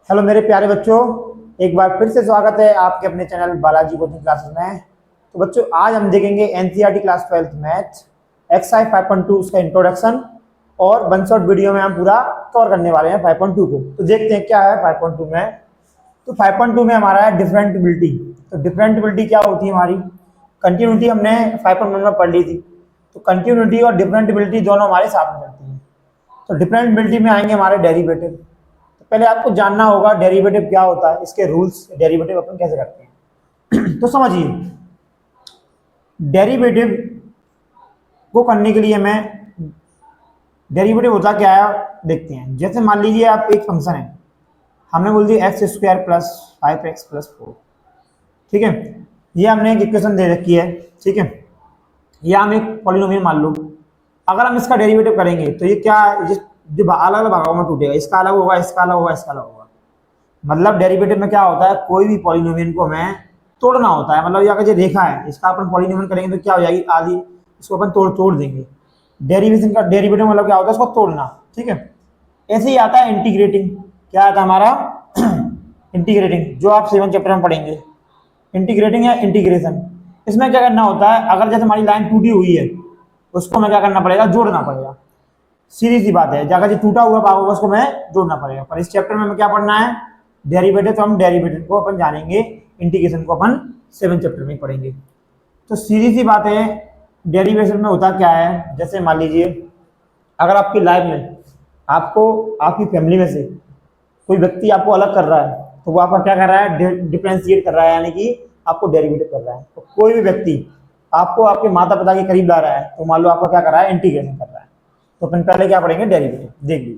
Hello मेरे प्यारे बच्चों, एक बार फिर से स्वागत है आपके अपने चैनल बालाजी कोचिंग क्लासेस में। तो बच्चों, आज हम देखेंगे NCERT class 12th math exercise 5.2 उसका इंट्रोडक्शन और वन शॉट वीडियो में हम पूरा कवर करने वाले हैं 5.2 को। तो देखते हैं क्या है 5.2 में। तो 5.2 में हमारा है डिफरेंटबिलिटी। तो डिफरेंटबिलिटी क्या होती है हमारी? कंटिन्यूटी हमने 5.1 में पढ़ ली थी। तो कंटिन्यूटी और डिफरेंटबिलिटी दोनों हमारे साथ में चलती हैं। तो डिफरेंटबिलिटी में आएंगे हमारे डेरिवेटिव। तो पहले आपको जानना होगा डेरिवेटिव क्या होता है, इसके रूल्स, डेरिवेटिव अपन कैसे करते हैं। तो समझिए, डेरिवेटिव को करने के लिए मैं डेरिवेटिव होता क्या है देखते हैं। जैसे मान लीजिए आप एक फंक्शन है, हमने बोल दिया x square plus 5x plus 4। ठीक है, ये हमने एक इक्वेशन दे रखी है। ठीक है, या हम एक पॉलिनोमियल मान लो। अगर हम इसका डेरिवेटिव करेंगे तो ये क्या, जो अलग अलग भागों में टूटेगा, इसका अलग होगा, इसका अलग होगा, इसका अलग होगा। मतलब डेरिवेटिव में क्या होता है, कोई भी पॉलिनोमियल को हमें तोड़ना होता है। मतलब ये अगर जो रेखा है इसका अपन पॉलिनोमियल करेंगे तो क्या हो जाएगी, आधी, इसको अपन तोड़ तोड़ देंगे। डेरिवेशन का डेरिवेटिव मतलब क्या होता है, इसको तोड़ना। ठीक है, ऐसे ही आता है इंटीग्रेटिंग। क्या आता है हमारा इंटीग्रेटिंग, जो आप 7 चैप्टर में पढ़ेंगे, इंटीग्रेटिंग या इंटीग्रेशन। इसमें क्या करना होता है, अगर जैसे हमारी लाइन टूटी हुई है उसको हमें क्या करना पड़ेगा, जोड़ना पड़ेगा। सीधी सी बात है, जाकर जो टूटा हुआ भाग होगा उसको मैं जोड़ना पड़ेगा। पर इस चैप्टर में हमें क्या पढ़ना है, डेरिवेटिव। तो हम डेरिवेटिव को अपन जानेंगे, इंटीग्रेशन को अपन 7 चैप्टर में पढ़ेंगे। तो सीधी सी बात है, डेरिवेशन में होता क्या है, जैसे मान लीजिए अगर आपकी लाइफ में आपको आपकी फैमिली में से कोई व्यक्ति आपको अलग कर रहा है, तो वो आपका क्या कर रहा है, डिफ्रेंशिएट कर रहा है, यानी कि आपको डेरिवेटिव कर रहा है। तो कोई भी व्यक्ति आपको आपके माता पिता के करीब ला रहा है, तो मान लो आपका क्या कर रहा है, इंटीग्रेशन कर रहा है। तो अपन पहले क्या पढ़ेंगे, डेरिवेटिव। देख लीजिए,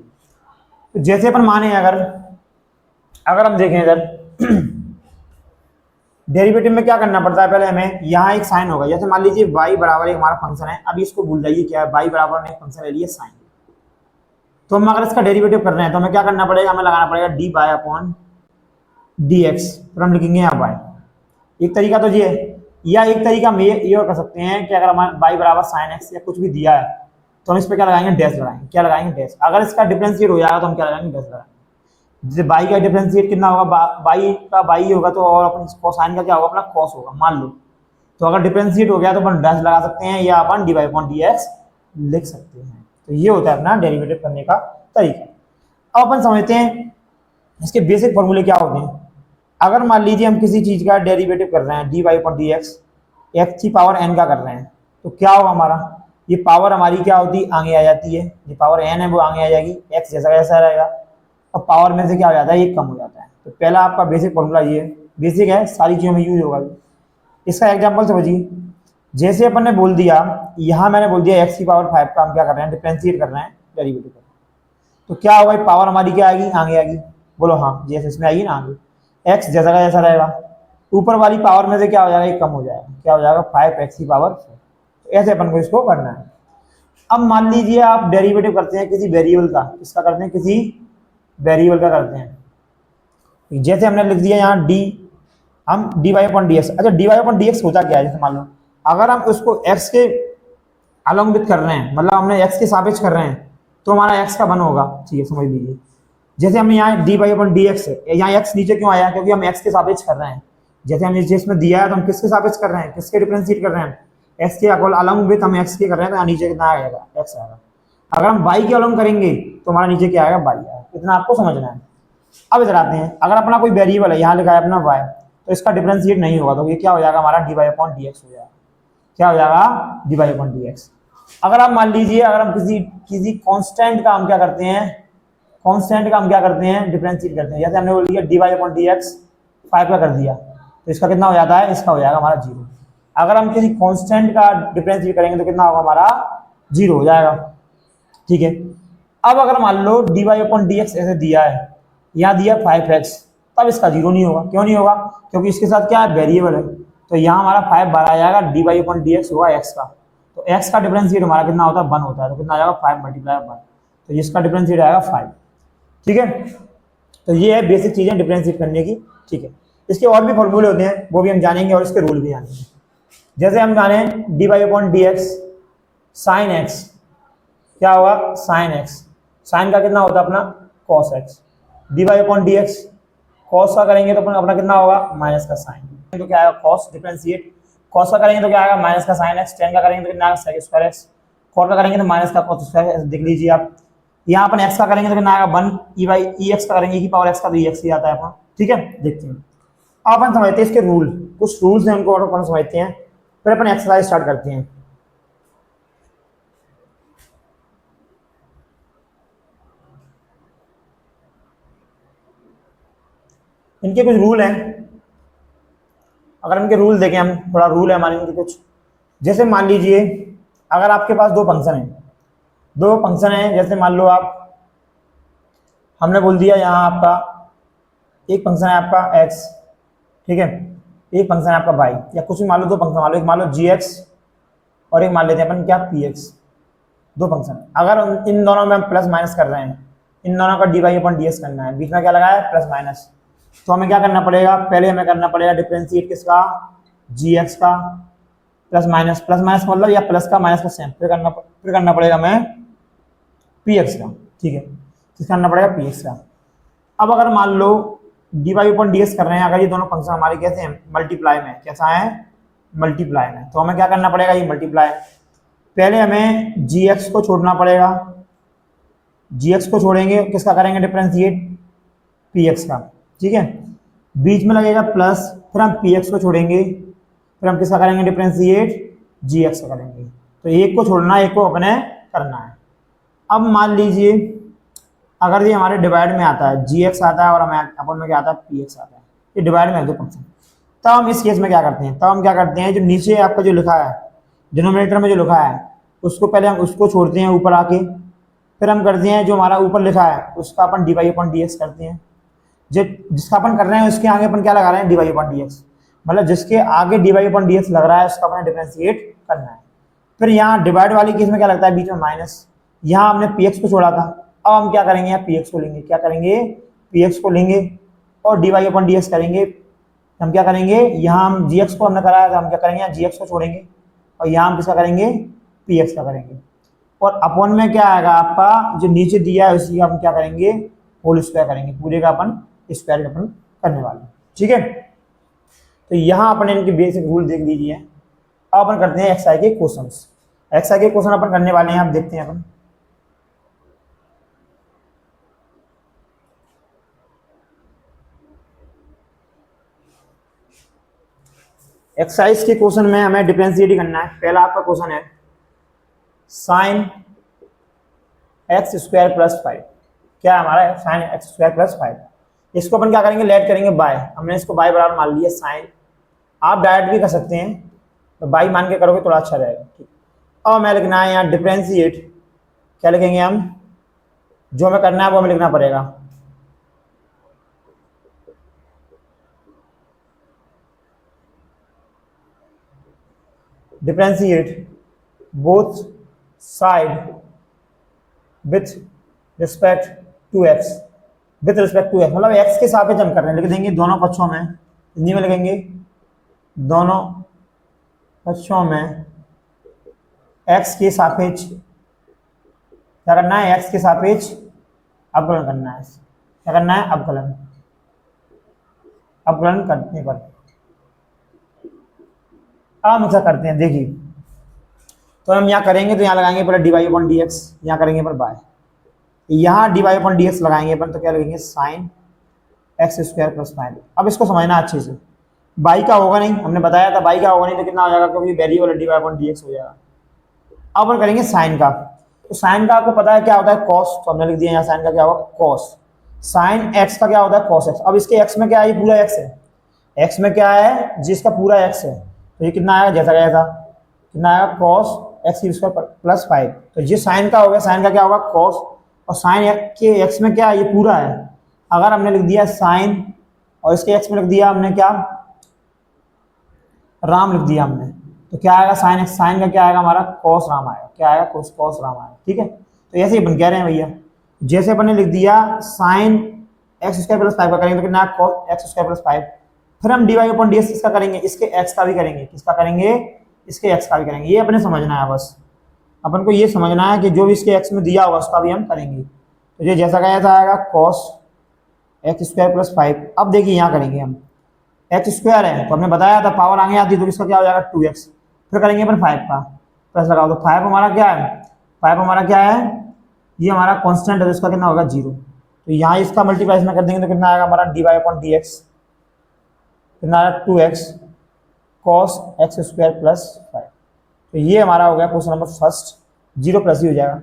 तो जैसे अपन माने अगर अगर हम देखें इधर डेरिवेटिव में क्या करना पड़ता है, पहले हमें यहाँ एक साइन होगा। जैसे मान लीजिए y बराबर एक हमारा फंक्शन है, अभी इसको भूल जाइए क्या है, y बराबर ने एक फंक्शन ले लिया साइन। तो हम अगर इसका डेरिवेटिव कर रहे हैं तो हमें क्या करना पड़ेगा, हमें लगाना पड़ेगा d by upon D x. फिर हम लिखेंगे यहाँ बाय। एक तरीका तो ये है, या एक तरीका हम ये और कर सकते हैं कि अगर हमारे y बराबर साइन एक्स या कुछ भी दिया है तो हम इस पर क्या लगाएंगे, डैश लगाएंगे। क्या लगाएंगे, डैश। अगर इसका डिफरेंशिएट हो जाएगा तो हम क्या लगाएंगे, डैश लगाएंगे। जैसे बाई का डिफरेंशिएट कितना होगा, बाई का बाई होगा तो और अपन कोसाइन का क्या होगा, अपना कॉस होगा मान लो। तो अगर डिफरेंशिएट हो गया तो अपन डैश लगा सकते हैं, या अपन d Y upon D x लिख सकते हैं। तो ये होता है अपना डेरिवेटिव करने का तरीका। अब अपन समझते हैं इसके बेसिक फॉर्मूले क्या होते हैं। अगर मान लीजिए हम किसी चीज का डेरिवेटिव कर रहे हैं, D Y upon D X, X की पावर एन का कर रहे हैं, तो क्या होगा हमारा, ये पावर हमारी क्या होती है, आगे आ जाती है। ये पावर एन है वो आगे आ जाएगी, एक्स जैसा कैसा रहेगा, और पावर में से क्या हो जाता है, ये कम हो जाता है। तो पहला आपका बेसिक फॉर्मूला ये बेसिक है, सारी चीज़ों में यूज होगा। इसका एग्जांपल समझिए, जैसे अपन ने बोल दिया, यहाँ मैंने बोल दिया एक्स की पावर 5 का हम क्या कर रहे हैं, डिफरेंशिएट कर रहे हैं, डेरिवेटिव कर रहे हैं। तो क्या होगा, पावर हमारी क्या आएगी, आगे आएगी। बोलो हाँ, जैसे इसमें आएगी ना आगे, एक्स जैसा का जैसा रहेगा। ऊपर वाली पावर में से क्या हो जाएगा, ये कम हो जाएगा। क्या हो जाएगा, 5x की पावर 4। तो ऐसे अपन को इसको करना है। अब मान लीजिए आप डेरिवेटिव करते हैं किसी वेरिएबल का, इसका करते हैं किसी वेरिएबल का करते हैं। जैसे हमने लिख दिया यहाँ डी, हम D Y upon D x. अच्छा, d Y upon D x होता क्या है, जैसे मान लो अगर हम उसको एक्स के अलॉन्ग विथ कर रहे हैं, मतलब हमने एक्स के सापेक्ष कर रहे हैं, तो हमारा एक्स का वन होगा। ठीक है, समझ लीजिए। जैसे हमने यहाँ D Y upon D X है, यहाँ एक्स नीचे क्यों आया, क्योंकि हम एक्स के सापेक्ष कर रहे हैं। जैसे हम इसमें दिया है तो हम किसके सापेक्ष कर रहे हैं, किसके डिफरेंशिएट कर रहे हैं, एक्स के अलॉन्ग विथ हम एक्स के कर रहे हैं, तो यहाँ नीचे कितना आएगा, एक्स आएगा। अगर हम वाई के अलॉन्ग करेंगे तो हमारा नीचे क्या आएगा, वाई आएगा। इतना आपको समझना है। अब इधर आते हैं, अगर अपना कोई वेरिएबल है, यहाँ लिखा है अपना वाई, तो इसका डिफरेंशिएट नहीं होगा, तो ये क्या हो जाएगा, हमारा D Y upon D X हो जाएगा। क्या हो जाएगा, D Y upon D X. अगर आप मान लीजिए, अगर हम किसी किसी कांस्टेंट का हम क्या करते हैं, कांस्टेंट का हम क्या करते हैं, डिफरेंशिएट करते हैं। जैसे हमने बोल दिया D Y upon D X 5 का कर दिया, तो इसका कितना हो जाता है, इसका हो जाएगा हमारा 0। अगर हम किसी कांस्टेंट का डिफरेंशिएट करेंगे तो कितना होगा, हमारा 0 हो जाएगा। ठीक है, अब अगर मान लो d Y upon D x ऐसे दिया है, यहाँ दिया 5x, तब इसका 0 नहीं होगा। क्यों नहीं होगा, क्योंकि इसके साथ क्या है, वेरिएबल है। तो यहाँ हमारा 5 बाहर आ जाएगा, D Y upon D X होगा x का। तो x का डिफरेंशिएट हमारा कितना होता है, 1 होता है। तो कितना आ जाएगा, 5 मल्टीप्लाई 1। तो इसका डिफरेंशिएट आएगा 5। ठीक है, तो ये है बेसिक चीजें डिफरेंशिएट करने की। ठीक है, इसके और भी फॉर्मूले होते हैं, वो भी हम जानेंगे, और इसके रूल भी जानेंगे। जैसे हम जाने D Y upon D X sine X, क्या होगा, साइन एक्स, साइन का कितना होता है अपना, cos X. D Y upon D X cos का करेंगे तो अपना कितना होगा माइनस का साइन, तो क्या आएगा कॉस डिफरेंशिएट, कॉस का करेंगे तो क्या आएगा माइनस का साइन एक्स, टेन का करेंगे तो कितना आएगा सेक स्क्वायर एक्स, कॉट का करेंगे तो माइनस का कॉस स्क्वायर, देख लीजिए आप। यहाँ अपन एक्स का करेंगे तो कितना आएगा one E by E x का करेंगे, ई की पावर एक्स का तो ई एक्स ही आता है अपना, ठीक है। देखते हैं अब अपन समझते हैं इसके रूल, कुछ रूल्स हैं उनको अपन समझते हैं, फिर अपन एक्सरसाइज स्टार्ट करते हैं। इनके कुछ रूल हैं, अगर इनके रूल देखें हम, थोड़ा रूल है हमारे इनके कुछ। जैसे मान लीजिए अगर आपके पास दो फंक्शन हैं, जैसे मान लो आप, हमने बोल दिया यहाँ आपका एक फंक्शन है आपका x, ठीक है, एक फंक्शन है आपका y, या कुछ भी मान लो, दो फंक्शन मान लो, एक मान लो gx और एक मान लेते हैं अपन क्या px, दो फंक्शन। अगर इन दोनों में हम प्लस माइनस कर रहे हैं, इन दोनों का डी वाई अपन डी एस करना है, बीच में क्या लगाया है प्लस माइनस, तो हमें क्या करना पड़ेगा, पहले हमें करना पड़ेगा डिफरेंशिएट किसका, gx का, प्लस माइनस मतलब या प्लस का माइनस का सेम, फिर करना पड़ेगा हमें px का, ठीक है, फिर करना पड़ेगा px का। अब अगर मान लो डी वाई अपन डी एस कर रहे हैं, अगर ये दोनों फंक्शन हमारे कैसे हैं मल्टीप्लाई में, कैसा है मल्टीप्लाई में, तो हमें क्या करना पड़ेगा, ये मल्टीप्लाई, पहले हमें gx को छोड़ना पड़ेगा, gx को छोड़ेंगे, किसका करेंगे डिफरेंशिएट px का, ठीक है, बीच में लगेगा प्लस, फिर हम px को छोड़ेंगे, फिर हम किसका करेंगे डिफरेंशिएट gx का करेंगे, तो एक को छोड़ना एक को अपने करना है। अब मान लीजिए अगर ये हमारे डिवाइड में आता है, gx आता है और हमें अपन में क्या आता है px आता है, ये डिवाइड में है दो फंक्शन, तब हम इस केस में क्या करते हैं, जो नीचे आपका जो लिखा है डिनोमिनेटर में जो लिखा है उसको पहले हम उसको छोड़ते हैं ऊपर आके, फिर हम करते हैं जो हमारा ऊपर लिखा है उसका अपन डी वाई अपन डी एक्स करते हैं, जिसका अपन कर रहे हैं उसके आगे अपन क्या लगा रहे हैं डी वाई अपन डी एक्स, मतलब जिसके आगे डी वाई अपन डी एक्स लग रहा है उसका अपन डिफरेंशिएट करना है। फिर यहाँ डिवाइड वाली केस में क्या लगता है बीच में माइनस, यहाँ हमने पी एक्स को छोड़ा था, अब हम क्या करेंगे यहाँ पी एक्स को लेंगे, क्या करेंगे पी एक्स को लेंगे और डी वाई अपन डी एक्स करेंगे, हम क्या करेंगे यहाँ हम जी एक्स को हमने कराया था, हम क्या करेंगे यहाँ जी एक्स को छोड़ेंगे और यहाँ हम किसका करेंगे पी एक्स का करेंगे, और अपॉन में क्या आएगा आपका जो नीचे दिया है उसी का हम क्या करेंगे होल स्क्वायर करेंगे, पूरे का अपन स्क्वायर का अपन करने वाले, ठीक है। तो यहाँ अपन इनके बेसिक रूल देख लीजिए। अब अपन करते हैं एक्सआई के क्वेश्चंस, एक्सआई के क्वेश्चन अपन करने वाले हैं, आप देखते हैं अपन। एक्सरसाइज के क्वेश्चन में हमें डिफरेंशिएट करना है। पहला आपका क्वेश्चन है साइन एक्स स्क्वायर प्लस 5, क्या हमारा साइन एक्स स्क्वायर प्लस 5, इसको अपन क्या करेंगे लेट करेंगे बाय, हमने इसको बाय बराबर मान लिया साइन, आप डायरेक्ट भी कर सकते हैं, तो बाई मान के करोगे थोड़ा अच्छा रहेगा, ठीक। अब हमें लिखना है यहाँ डिफरेंशिएट, क्या लिखेंगे हम, जो हमें करना है वो हमें लिखना पड़ेगा, differentiate both side with respect to X, with respect to X मतलब एक्स के सापेक्ष हम कर रहे हैं, लिख देंगे दोनों पक्षों में, हिंदी में लिखेंगे दोनों पक्षों में एक्स के सापेक्ष क्या करना है, एक्स के सापेक्ष अवकलन करना है, क्या करना है अवकलन, अवकलन करने पर हम ऐसा करते हैं, देखिए तो हम यहाँ करेंगे तो यहाँ लगाएंगे पहले D Y upon D X, यहाँ करेंगे पर बाय, यहाँ D Y upon D X लगाएंगे अपन, तो क्या लगेंगे साइन एक्स स्क्वायर प्लस 5। अब इसको समझना अच्छे से, बाई का होगा नहीं, हमने बताया था बाई का होगा नहीं तो कितना हो जाएगा, क्योंकि variable D Y upon D X हो जाएगा। अब अपन करेंगे साइन का, तो साइन का आपको पता है क्या होता है कॉस, तो हमने लिख दिया यहाँ साइन का क्या होगा कॉस, साइन एक्स का क्या होता है कॉस एक्स। अब इसके एक्स में क्या है, ये पूरा एक्स है, एक्स में क्या है जिसका पूरा एक्स है, तो ये कितना आएगा जैसा गया था, कितना आएगा कॉस एक्स स्क्वायर प्लस 5, तो ये साइन का हो गया, साइन का क्या होगा कॉस, और साइन के एक्स में क्या है ये पूरा है, अगर हमने लिख दिया साइन और इसके एक्स में लिख दिया हमने क्या राम लिख दिया हमने, तो क्या आएगा साइन एक्स, साइन का क्या आएगा हमारा कॉस राम आएगा, क्या आएगा कॉस राम आएगा, ठीक है। तो ऐसे ही अपन कह रहे हैं भैया, जैसे अपन ने लिख दिया साइन एक्स स्क्वायर प्लस 5 का करेंगे तो कितना कॉस एक्स स्क्वायर प्लस 5, फिर हम D Y upon D X किसका करेंगे, इसके एक्स का भी करेंगे, किसका करेंगे इसके एक्स का भी करेंगे, ये अपने समझना है बस, अपन को ये समझना है कि जो भी इसके एक्स में दिया होगा उसका भी हम करेंगे, तो ये जैसा का ऐसा आएगा कॉस एक्स स्क्वायर प्लस 5। अब देखिए यहाँ करेंगे हम, एक्स स्क्वायर है तो हमने बताया था पावर आगे आती है तो इसका क्या हो जाएगा 2x। फिर करेंगे अपन 5 का प्लस लगाओ तो 5 हमारा क्या है, 5 हमारा क्या है, ये हमारा कांस्टेंट है तो इसका कितना होगा 0। तो यहाँ इसका मल्टीप्लाई में कर देंगे तो कितना आएगा हमारा dy अपॉन dx, कितना आएगा 2x cos x square plus 5। तो ये हमारा हो गया क्वेश्चन नंबर फर्स्ट, 0 प्लस ही हो जाएगा।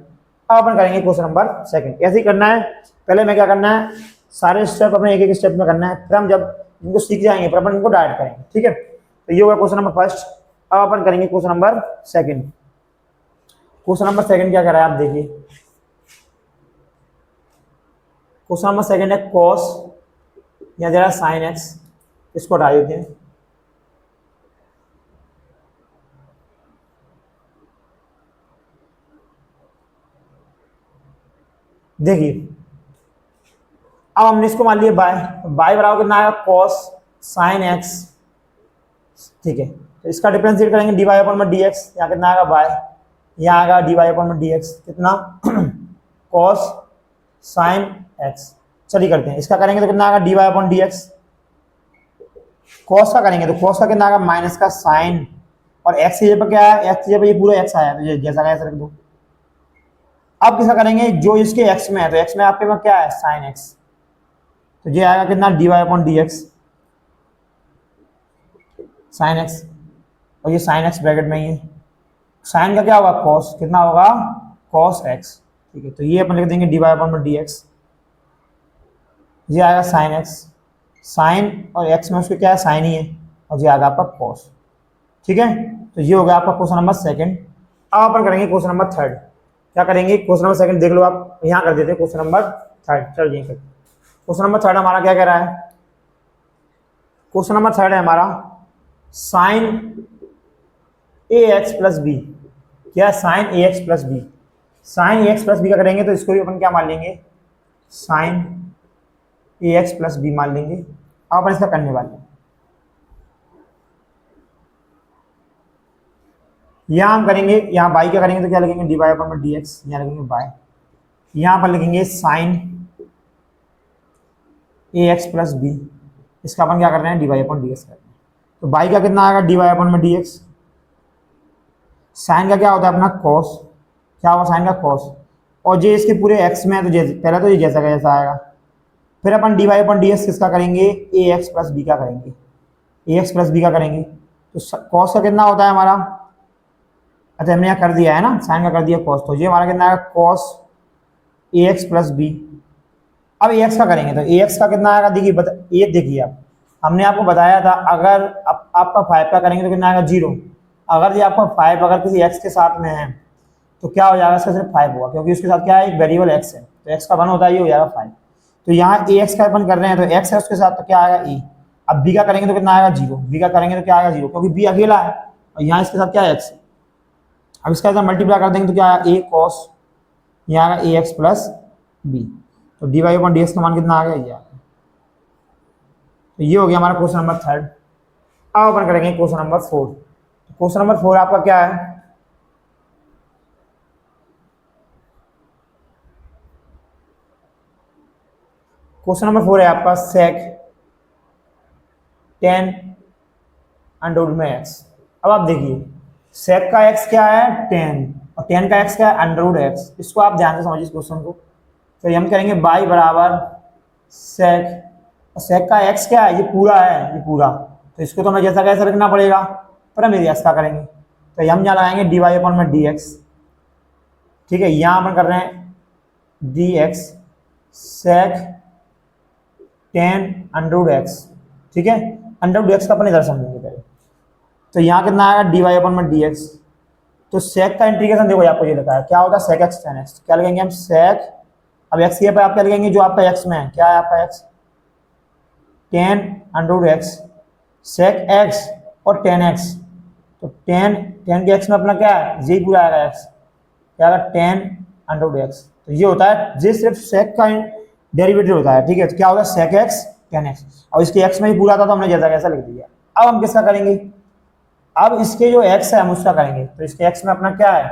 अब अपन करेंगे क्वेश्चन नंबर सेकंड। ऐसे ही करना है, पहले मैं क्या करना है, सारे स्टेप अपने एक एक स्टेप में करना है, फिर हम जब इनको सीख जाएंगे फिर अपन इनको डायरेक्ट करेंगे, ठीक है। तो ये होगा क्वेश्चन नंबर फर्स्ट। अब अपन करेंगे question number second. Question number second क्या कर रहा है आप देखिए, क्वेश्चन नंबर सेकंड है cos या जरा sin x, इसको हटा देते हैं। देखिए अब हमने इसको मान लिया बाय, बाय बराबर कितना आएगा cos sin x, ठीक है। तो इसका डिफरेंशिएट करेंगे dy अपॉन में dx, यहाँ कितना आएगा बाय, यहाँ आएगा dy अपॉन में dx कितना cos sin x। चलिए करते हैं, इसका करेंगे तो कितना आएगा dy अपॉन dx, cos का करेंगे तो cos का कितना आएगा माइनस का sin, और x की जगह पर क्या है, x की जगह पर ये पूरा x आया तो ये जैसा का ऐसा रख दो। अब किसका करेंगे जो इसके x में है, तो x में आपके पास क्या है sin x, तो ये आएगा कितना dy upon dx sin x, और ये sin x ब्रैकेट में ही है, sin का क्या होगा cos, कितना होगा cos x, ठीक है। तो ये अपन लिख देंगे dy अपॉन में dx, ये आएगा sin x, sin और x में उसके क्या है sin ही है, और ये आएगा आपका cos, ठीक है। तो ये हो गया आपका क्वेश्चन नंबर सेकंड। अब अपन करेंगे क्वेश्चन नंबर थर्ड। क्या करेंगे, क्वेश्चन नंबर सेकंड देख लो आप, यहाँ कर देते क्वेश्चन नंबर थर्ड। चल यहीं कर, क्वेश्चन नंबर थर्ड हमारा क्या कह रहा है, क्वेश्चन नंबर थर्ड है हमारा साइन ए एक्स प्लस बी, क्या साइन ए एक्स प्लस बी, साइन ए एक्स प्लस बी का करेंगे तो इसको भी अपन क्या मान लेंगे साइन ए एक्स प्लस बी मान लेंगे। अब अपन इसका करने वाले हैं, यहाँ हम करेंगे, यहाँ बाई क्या करेंगे तो क्या लिखेंगे डी वाई अपन में डी एक्स, यहाँ लिखेंगे बाई, यहाँ पर लिखेंगे साइन ए एक्स प्लस बी, इसका अपन क्या कर रहे हैं डी वाई अपन डी एक्स कर रहे हैं। तो बाई का कितना आएगा डी वाई अपन में डी एक्स, साइन का क्या होता है अपना कॉस, क्या होगा साइन का कॉस, और जे इसके पूरे एक्स में है तो जैसे पहले तो ये जैसा का जैसा आएगा, फिर अपन डी वाई अपन डी एक्स किसका करेंगे ए एक्स प्लस बी का करेंगे, ए एक्स प्लस बी का करेंगे। तो कॉस का कितना होता है हमारा, अच्छा हमने यहाँ कर दिया है ना साइन का कर दिया कॉस, तो ये हमारा कितना आएगा cos A X plus B. अब ए एक्स का करेंगे तो ए एक्स का कितना आएगा, देखिए ये देखिए आप, हमने आपको बताया था अगर आपका 5 का करेंगे तो कितना आएगा 0, अगर ये आपका 5 अगर किसी एक्स के साथ में है तो क्या हो जाएगा इसका सिर्फ 5 होगा, क्योंकि उसके साथ क्या है एक वेरिएबल एक्स है, तो एक्स का 1 होता है, ये हो जाएगा 5। तो यहाँ ए एक्स का अपन कर रहे हैं तो एक्स है उसके साथ तो क्या आएगा ए, अब बी का करेंगे तो कितना आएगा 0, बी का करेंगे तो क्या आएगा 0, क्योंकि बी अकेला है और यहाँ इसके साथ क्या है एक्स है। अब इसका जब मल्टीप्लाई कर देंगे तो क्या आएगा ए कॉस, यहाँ आएगा ए एक्स प्लस बी, तो D Y upon D X का मान कितना आ गया ये आ गया। तो ये हो गया हमारा क्वेश्चन नंबर थर्ड। अब अपन करेंगे क्वेश्चन नंबर 4। क्वेश्चन नंबर 4 आपका क्या है, क्वेश्चन नंबर 4 है आपका सेक 10 अंडर रूट में एक्स। अब आप देखिए सेक का एक्स क्या है 10 और 10 का एक्स क्या है अंडर रूट एक्स, इसको आप ध्यान से समझिए इस क्वेश्चन को। तो हम करेंगे बाई बराबर सेक, और सेक का एक्स क्या है ये पूरा है, ये पूरा, तो इसको तो हमें जैसा कैसे रखना पड़ेगा, पर हम एक्स का करेंगे तो हम यहाँ लगाएंगे डी वाई अपॉन में डी एक्स, ठीक है। यहाँ अपन कर रहे हैं D X sec 10 under root X, ठीक है। अंडर रूट एक्स का अपन इधर समझेंगे पहले, तो यहाँ कितना आएगा डी वाई अपॉन में डी एक्स। तो सेक का इंटीग्रेशन देखो आपको ये लिखा है क्या होता है सेक एक्स 10 एक्स, क्या लगेंगे हम सेक, अब एक्स के पे आप क्या लगेंगे जो आपका एक्स में है, क्या है आपका X 10 under root X sec X और 10 एक्स, तो 10 के एक्स में अपना क्या है यही पूरा आएगा एक्स, क्या आएगा 10 अंडर रूट एक्स। तो ये होता है ये सिर्फ सेक का डेरिवेटिव होता है, ठीक है। तो क्या होगा सेक एक्स 10 एक्स, और इसके एक्स में ही पूरा था तो हमने जैसा कैसा लिख दिया। अब हम किसका करेंगे, अब इसके जो एक्स है हम उसका करेंगे, तो इसके एक्स में अपना क्या है,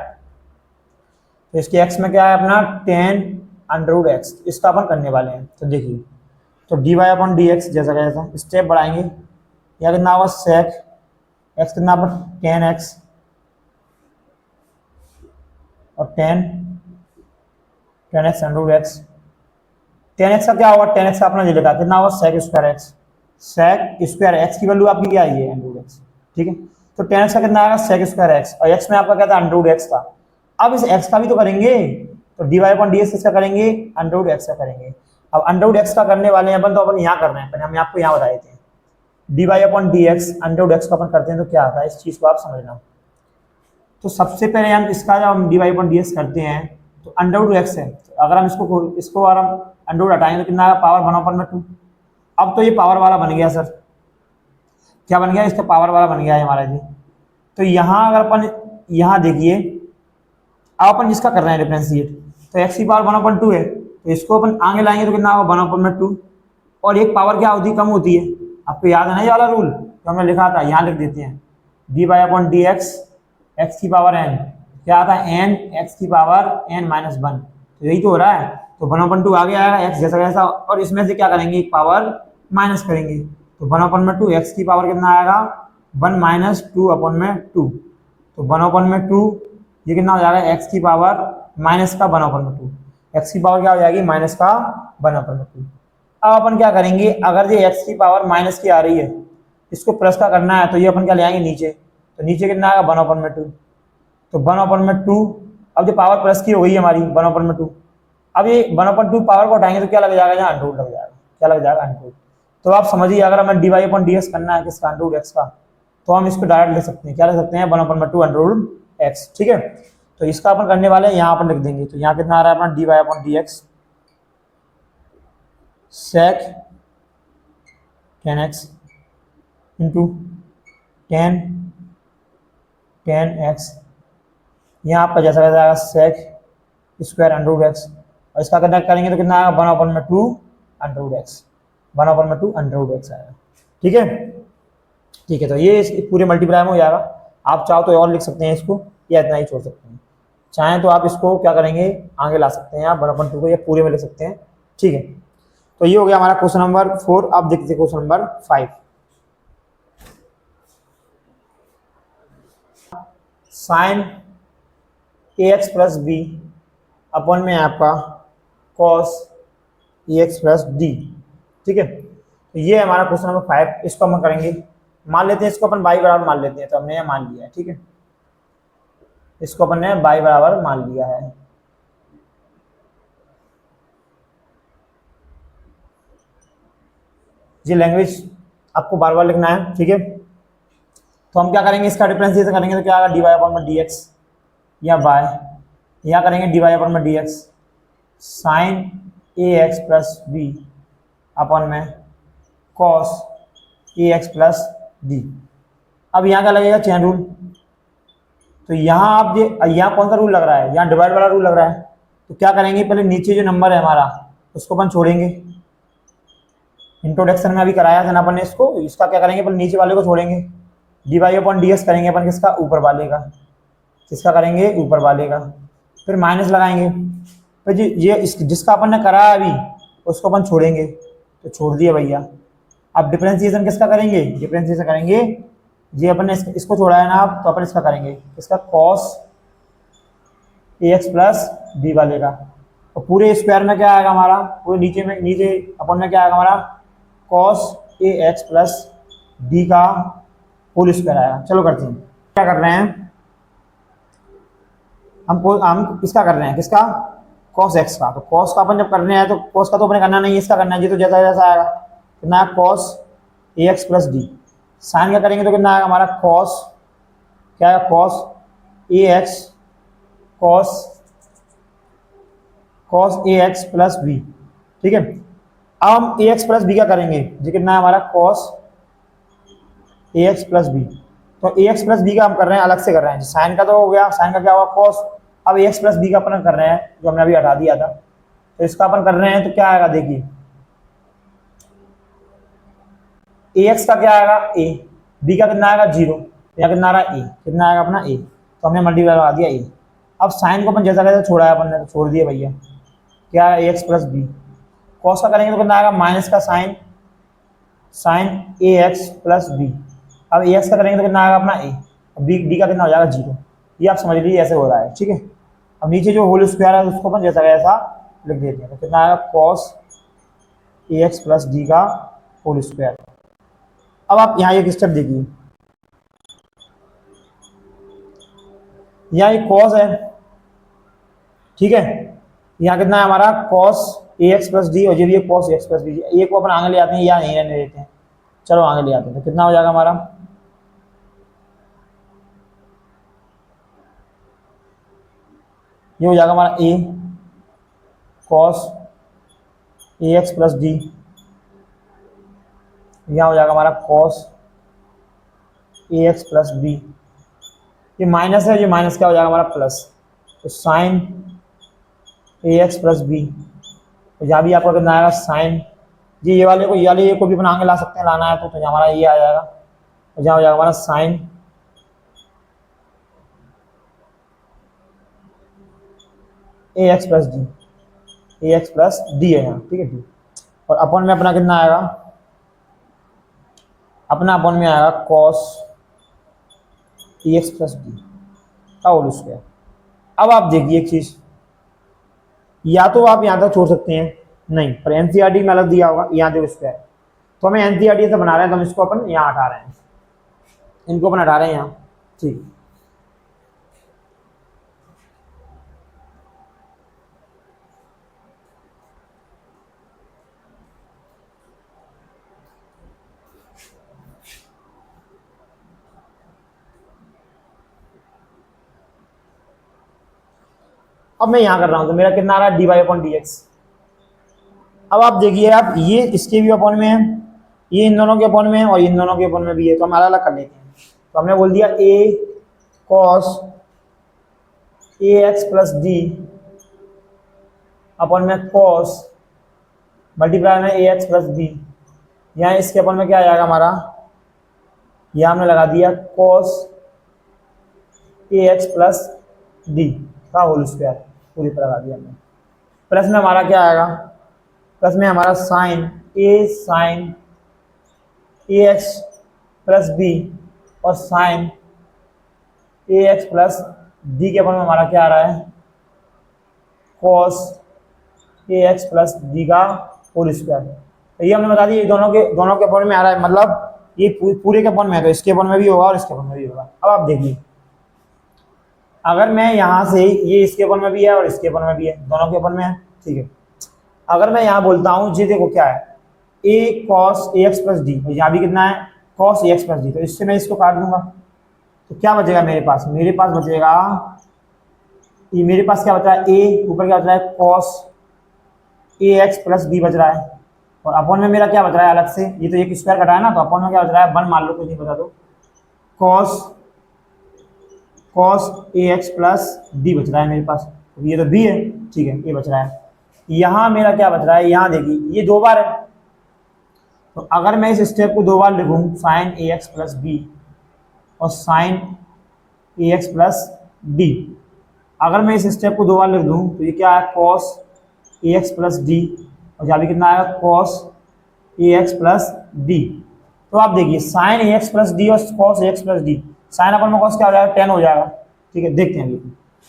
तो इसके एक्स में क्या है अपना 10 अंडर रूट एक्स, इसका अपन करने वाले हैं। तो देखिए तो D Y upon D X जैसा का जैसा स्टेप बढ़ाएंगे, या कितना होगा सेक एक्स कितना पर टेन एक्स और ten x under x. Ten x का क्या होगा, टेन एक्स का अपना ये लिखा कितना होगा sec square X, sec square X की वैल्यू आपकी क्या है ये अंडर एक्स, ठीक है। तो टेन एक्स का कितना आएगा सेक स्क्वायर एक्स, और एक्स में आपका क्या था अंडर एक्स था। अब इस एक्स का भी तो करेंगे, तो D Y upon D X किसका करेंगे अंडर एक्स का करेंगे। अब अंडर एक्स का करने वाले हैं अपन, तो अपन यहाँ कर रहे हैं, हम आपको यहाँ बता देते हैं D Y upon D X under X का अपन करते हैं तो क्या आता है, इस चीज को आप समझना। तो सबसे पहले हम इसका जब हम D Y upon D X करते हैं तो अंडर एक्स है, तो अगर हम इसको अगर हम अंडर हटाएंगे तो कितना आएगा पावर 1 में 2। अब तो ये पावर वाला बन गया सर, क्या बन गया, इसका पावर वाला बन गया है हमारा जी। तो यहाँ अगर अपन यहाँ देखिए, अब अपन जिसका कर रहे हैं डिफरेंशिएट, तो एक्स की पावर 1/2 है, तो इसको अपन आगे लाएंगे तो कितना होगा 1/2। और एक पावर क्या होती है कम होती है, आपको याद है ना ये वाला रूल जो हमने लिखा था, यहाँ लिख देते हैं D Y upon D X X की पावर एन क्या आता है एन एक्स की पावर n-1, तो यही तो हो रहा है। तो 1/2 आगे आएगा एक्स जैसा जैसा, और इसमें से क्या करेंगे एक पावर माइनस करेंगे, तो 1/2 एक्स की पावर कितना आएगा 1 - 2/2, तो 1/2 ये कितना हो जाएगा एक्स की पावर माइनस का 1/2, एक्स की पावर क्या हो जाएगी माइनस का 1/2। अब अपन क्या करेंगे, अगर ये एक्स की पावर माइनस की आ रही है, इसको प्लस का करना है, तो ये अपन क्या ले आएंगे नीचे, तो नीचे कितना आएगा 1/2, तो 1/2 अब जो पावर प्लस की हो गई हमारी 1/2, अब ये 1/2 पावर को हटाएंगे तो क्या लग जाएगा यहाँ अंडर लग जाएगा, क्या लग जाएगा अंडर। तो आप समझिए अगर हमें D Y upon D X करना है किसका अंडर एक्स का, तो हम इसको डायरेक्ट लिख सकते हैं, क्या लिख सकते हैं 1/2 अंडर एक्स, ठीक है। तो इसका अपन करने वाले हैं, यहाँ अपन लिख देंगे, तो यहाँ कितना आ रहा है अपना D Y upon D X sec 10x into 10x, यहाँ आपका जैसा कैसा आएगा सेक स्क्वायर अंडर एक्स, और इसका कनेक्ट करेंगे तो कितना आएगा 1/2 अंडर एक्स, 1/2 अंडर एक्स आएगा, ठीक है। ठीक है, तो ये पूरे मल्टीप्लाई में हो जाएगा। आप चाहो तो और लिख सकते हैं इसको, या इतना ही छोड़ सकते हैं, चाहें तो आप इसको क्या करेंगे आगे ला सकते हैं, आप 1/2 को या पूरे में ले सकते हैं, ठीक है। तो ये हो गया हमारा क्वेश्चन नंबर 4। अब देखते हैं question number 5। Sine ax plus B upon में आपका cos ax प्लस डी, ठीक है। तो ये हमारा क्वेश्चन नंबर 5, इसको हम करेंगे, मान लेते हैं इसको अपन y बराबर मान लेते हैं, तो हमने ये मान लिया है, ठीक है, इसको अपन ने y बराबर मान लिया है। ये लैंग्वेज आपको बार बार लिखना है, ठीक है। तो हम क्या करेंगे, इसका डिफरेंशिएशन करेंगे तो क्या आएगा डी वाई अपॉन में डी एक्स, या बाय यहाँ करेंगे डी वाई अपॉन में डी एक्स साइन ए एक्स प्लस बी अपॉन में cos A X plus D. अब यहाँ क्या लगेगा चेन रूल, तो यहाँ आप यहाँ कौन सा रूल लग रहा है, यहाँ डिवाइड वाला रूल लग रहा है। तो क्या करेंगे, पहले नीचे जो नंबर है हमारा उसको अपन छोड़ेंगे, इंट्रोडक्शन में अभी कराया था ना अपन ने इसको, इसका क्या करेंगे पहले नीचे वाले को छोड़ेंगे, D Y upon D X करेंगे अपन किसका ऊपर वाले का, किसका करेंगे ऊपर वाले का, फिर माइनस लगाएंगे, फिर ये जिसका अपन ने कराया अभी उसको अपन छोड़ेंगे, तो छोड़ दिए भैया। अब डिफरेंशिएशन किसका करेंगे, डिफरेंशिएशन करेंगे ये अपन ने इसको छोड़ा है ना आप, तो अपन इसका करेंगे इसका cos A X plus D वाले का, और पूरे स्क्वायर में क्या आएगा हमारा, पूरे नीचे अपन में क्या आएगा हमारा cos A X plus D का होल स्क्वायर आएगा। चलो करते हैं, क्या कर रहे हैं हम इसका कर रहे हैं किसका कॉस एक्स का, तो कॉस का अपन जब करने हैं तो कॉस का तो अपने करना नहीं है, इसका करना है, ये तो जैसा जैसा आएगा कितना cos A X plus D, sign क्या करेंगे तो कितना आएगा हमारा कॉस क्या है cos A x cos A X plus B, ठीक है। अब हम ए एक्स प्लस बी का करेंगे, ये कितना है हमारा cos A X plus B, तो ए एक्स प्लस बी का हम कर रहे हैं अलग से कर रहे हैं, साइन का तो हो गया, साइन का क्या हुआ कॉस, अब ए एक्स प्लस बी का अपन कर रहे हैं जो हमने अभी हटा दिया था, तो इसका अपन कर रहे हैं तो क्या आएगा देखिए ए एक्स का क्या आएगा ए, बी का कितना आएगा 0, या कितना आ रहा है ए, कितना आएगा अपना ए, तो हमने मल्टीप्लाई लगा दिया ए। अब साइन को अपन जैसा कैसा छोड़ा है अपन ने, तो छोड़ दिया भैया क्या है ए एक्स प्लस बी, कॉस का करेंगे तो कितना आएगा माइनस का साइन साइन ए एक्स प्लस बी। अब ए एक्स का करेंगे तो कितना आएगा अपना ए, बी डी का कितना हो जाएगा 0। ये आप समझ लीजिए ऐसे हो रहा है, ठीक है। अब नीचे जो होल स्क्वायर है उसको अपन जैसा ऐसा लिख देते हैं, तो कितना आएगा cos A X plus D का होल स्क्वायर। अब आप यहाँ एक स्टेप देखिए, यहाँ एक कॉस है, ठीक है, यहाँ कितना है हमारा cos A X plus D, और ये भी cos A X plus D. ये को अपन आगे ले आते हैं या नहीं रहने देते हैं, चलो आगे ले आते हैं। तो कितना हो जाएगा हमारा, ये हो जाएगा हमारा ए cos A X plus D, यहाँ हो जाएगा हमारा cos A X plus B. ये माइनस है, ये माइनस क्या हो जाएगा हमारा प्लस, तो साइन ए एक्स प्लस बी। तो यहाँ भी आपका कितना आएगा साइन, ये वाले को ये को भी अपन आगे ला सकते हैं, लाना है तो यहाँ हमारा ये आ जाएगा, तो यहाँ हो जाएगा हमारा साइन ए एक्स प्लस डी, ए एक्स प्लस डी है यहाँ, ठीक है डी। और अपन में अपना कितना आएगा, अपना अपन में आएगा cos A X plus D का होल स्क्वायर। अब आप देखिए एक चीज, या तो आप यहाँ तक छोड़ सकते हैं, नहीं पर एनसीईआरटी में अलग दिया होगा यहाँ देखो स्क्वायर, तो हमें एनसीईआरटी से बना रहे हैं तो हम इसको अपन यहाँ हटा रहे हैं, इनको अपन हटा रहे हैं यहाँ, ठीक। अब मैं यहाँ कर रहा हूँ तो मेरा कितना आ रहा है D Y upon D X. अब आप देखिए, आप ये इसके भी अपॉन में है, ये इन दोनों के अपॉन में है और इन दोनों के अपॉन में भी है, तो हम अलग अलग कर लेते हैं। तो हमने बोल दिया ए cos A X plus D upon में कॉस मल्टीप्लाई में ए एक्स प्लस बी। यहाँ इसके अपॉन में क्या आ जाएगा हमारा, यहाँ हमने लगा दिया cos A X plus D का होल स्क्वायर, पूरी तरह लगा दिया हमने। प्लस में हमारा क्या आएगा, प्लस में हमारा साइन ए एक्स प्लस बी और साइन ए एक्स प्लस डी के अपन में हमारा क्या आ रहा है cos A X plus D का होल स्क्वायर। तो ये हमने बता दिया दोनों के अपन में आ रहा है, मतलब ये पूरे के अपन में है, तो इसके अपन में भी होगा और इसके अपन में भी होगा। अब आप देखिए, अगर मैं यहाँ से ये इसके अपन में भी है और इसके अपन में भी है, दोनों के अपन में है, ठीक है। अगर मैं यहाँ बोलता हूँ जी देखो क्या है ए cos A X plus D, यहाँ भी कितना है cos A X plus D, तो इससे मैं इसको काट दूंगा तो क्या बचेगा मेरे पास बचेगा, ये मेरे पास क्या बचा है ए, ऊपर क्या बच रहा है cos A X plus B बच रहा है, और अपन में मेरा क्या बच रहा है अलग से, ये तो एक स्क्वायर कटा है ना, तो अपन में क्या बच रहा है 1 मान लो, कुछ नहीं बता दो, cos A X plus D बच रहा है मेरे पास, ये तो बी है, ठीक है, ये बच रहा है। यहाँ मेरा क्या बच रहा है, यहाँ देखिए ये 2 बार है, तो अगर मैं इस स्टेप को 2 बार लिखूँ साइन ए एक्स प्लस बी और साइन ए एक्स प्लस डी, अगर मैं इस स्टेप को 2 बार लिख दूँ तो ये क्या है cos A X plus D, और यहाँ भी कितना आएगा cos A X plus D. तो आप देखिए साइन ए एक्स प्लस डी और cos A X plus D, sign अपन में कॉस क्या हो जाएगा 10 हो जाएगा, ठीक है, देखते हैं अभी।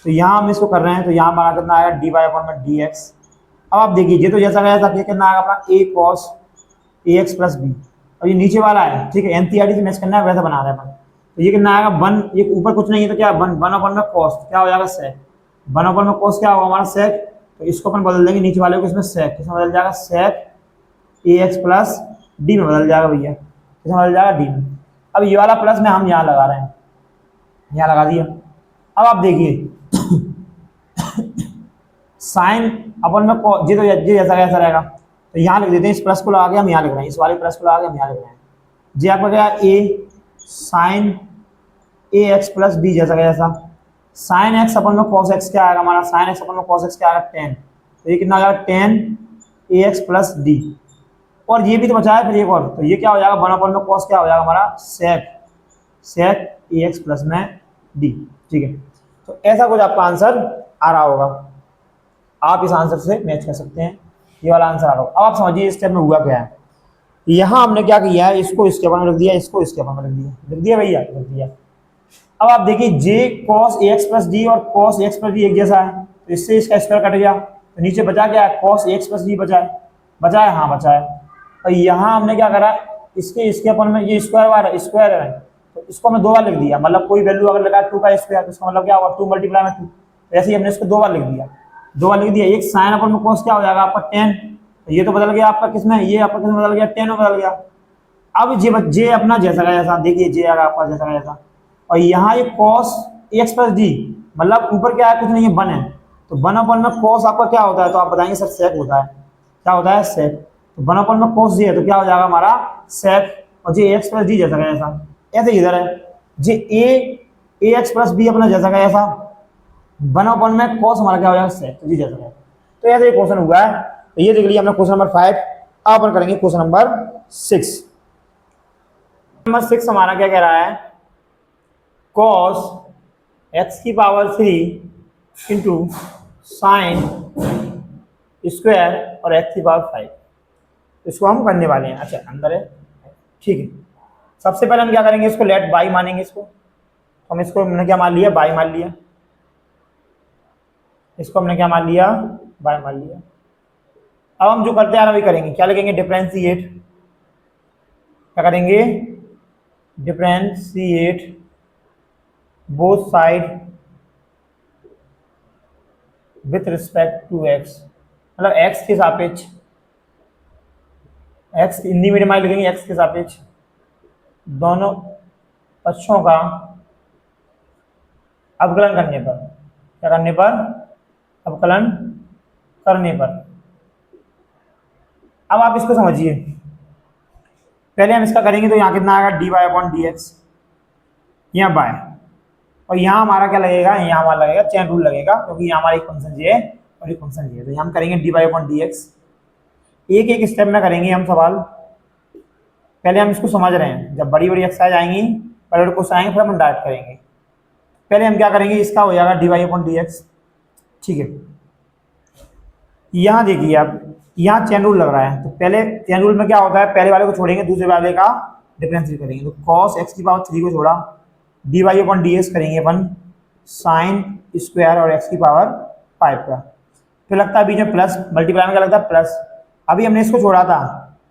तो यहाँ हम इसको कर रहे हैं, तो यहाँ हमारा कितना आएगा डी वाई अपन में डी एक्स। अब आप देखिए ये तो जैसा गया था कितना आएगा अपना ए cos A X plus B, और ये नीचे वाला है, ठीक है, एनसीईआरटी से मैच करना है वैसा बना रहे हैं अपन, तो ये कितना आएगा 1, ये ऊपर कुछ नहीं है तो क्या 1 अपन में कॉस क्या हो जाएगा सेक, 1 अपन में कॉस क्या होगा हमारा सेक, तो इसको अपन बदल देंगे नीचे वाले को, इसमें सेक किसमें बदल जाएगा सेक ए एक्स प्लस डी में बदल जाएगा भैया, किसमें बदल जाएगा डी में। अब ये वाला प्लस में हम यहाँ लगा रहे हैं, यहाँ लगा दिया। अब आप देखिए साइन अपन में जी तो जैसा कैसा रहेगा, तो यहाँ लिख देते हैं, इस प्लस को लगा के हम यहाँ लिख रहे हैं, इस वाले प्लस को लगा के हम यहाँ लिख रहे हैं, जी आपका क्या ए साइन ए एक्स प्लस बी जैसा कैसा, साइन एक्स अपन में कॉस एक्स क्या आएगा हमारा, साइन एक्स अपन में कॉस एक्स क्या आएगा 10, तो ये कितना आ जाएगा 10 ए एक्स प्लस डी, और ये भी तो बचा है फिर एक और, तो ये क्या हो जाएगा 1 अपन में कॉस क्या हो जाएगा हमारा सेक ए एक्स प्लस में डी, ठीक है। तो ऐसा कुछ आपका आंसर आ रहा होगा, आप इस आंसर से मैच कर सकते हैं। ये वाला आंसर आ रहा होगा। अब आप समझिए इस स्टेप में हुआ क्या है। यहाँ हमने क्या किया है, इसको इसके अपन में रख दिया, इसको इसके अपन में रख दिया भैया, रख दिया। अब आप देखिए जे cos A X plus D और कॉस एक्स प्लस डी एक जैसा है, तो इससे इसका स्क्वायर कट गया, तो नीचे बचा क्या है, कॉस एक्स प्लस डी बचा है, बचा है, हाँ बचा है। और यहाँ हमने क्या करा, इसके अपन में ये स्क्वायर है, तो इसको हमने 2 बार लिख दिया, मतलब कोई वैल्यू अगर लगा 2 का स्क्वायर, तो इसका मतलब क्या होगा 2 मल्टीप्लाई में 2, तो ऐसे ही हमने इसको 2 बार लिख दिया, 2 बार लिख दिया। एक साइन अपन में कॉस क्या हो जाएगा आपका 10, तो ये तो बदल गया आपका किसमें, ये आपका किसमें बदल गया, 10 में बदल गया। अब जे अपना जैसा का जैसा, देखिए जे आएगा आपका जैसा का जैसा, और यहाँ ये कॉस एक्स प्लस डी, मतलब ऊपर क्या है, कुछ नहीं है, 1 है, तो 1 अपन में कॉस आपका क्या होता है, तो आप बताएंगे सर सेक होता है, क्या होता है, सेक। तो 1 अपन में कॉस जी है, तो क्या हो जाएगा हमारा सेक, और जे एक्स प्लस डी जैसा का जैसा, ऐसे इधर है जे ए एक्स प्लस बी अपना जैसा का जैसा, 1 अपन में कॉस हमारा क्या हो जाएगा, सेक जी जैसा का। तो ऐसे ये क्वेश्चन हुआ है। तो ये देख लिया हमने क्वेश्चन नंबर 5। अब अपन करेंगे क्वेश्चन नंबर 6। नंबर 6 हमारा क्या कह रहा है, cos x की पावर 3 इंटू साइन स्क्वायर और x की पावर 5, इसको हम करने वाले हैं। अच्छा अंदर है, ठीक है। सबसे पहले हम क्या करेंगे, इसको लेट बाई मानेंगे, इसको हम इसको हमने क्या मान लिया, बाई मान लिया, इसको हमने क्या मान लिया, बाई मान लिया। अब हम जो करते हैं वही करेंगे, क्या लिखेंगे, डिफरेंशिएट, क्या करेंगे, differentiate both side with respect to X, मतलब एक्स के सापेक्ष, एक्स हिंदी मीडियम में लिखेंगे एक्स के सापेक्ष दोनों पक्षों का अवकलन करने पर, क्या करने पर, अवकलन करने पर। अब आप इसको समझिए, पहले हम इसका करेंगे तो यहाँ कितना आएगा, D Y upon D X, यहाँ बाय, और यहाँ हमारा क्या लगेगा, यहाँ हमारा लगेगा चेन रूल लगेगा, क्योंकि यहाँ हमारा एक फंक्शन ये है और एक फंक्शन ये है, तो यहाँ हम करेंगे D Y upon D X. एक एक स्टेप में करेंगे हम सवाल, पहले हम इसको समझ रहे हैं, जब बड़ी बड़ी एक्सरसाइज आएंगी, बड़े बड़े क्वेश्चन आएंगे, फिर हम डायरेक्ट करेंगे। पहले हम क्या करेंगे, इसका हो जाएगा D Y upon D X, ठीक है। यहाँ देखिए आप, यहाँ चेन रूल लग रहा है, तो पहले चेन रूल में क्या होता है, पहले वाले को छोड़ेंगे, दूसरे वाले का डिफरेंशिएट करेंगे, तो कॉस एक्स की पावर 3 को छोड़ा, D Y upon D X करेंगे अपन साइन स्क्वायर और एक्स की पावर 5 का, फिर लगता है बीच में प्लस, मल्टीप्लाई में क्या लगता है प्लस। अभी हमने इसको छोड़ा था,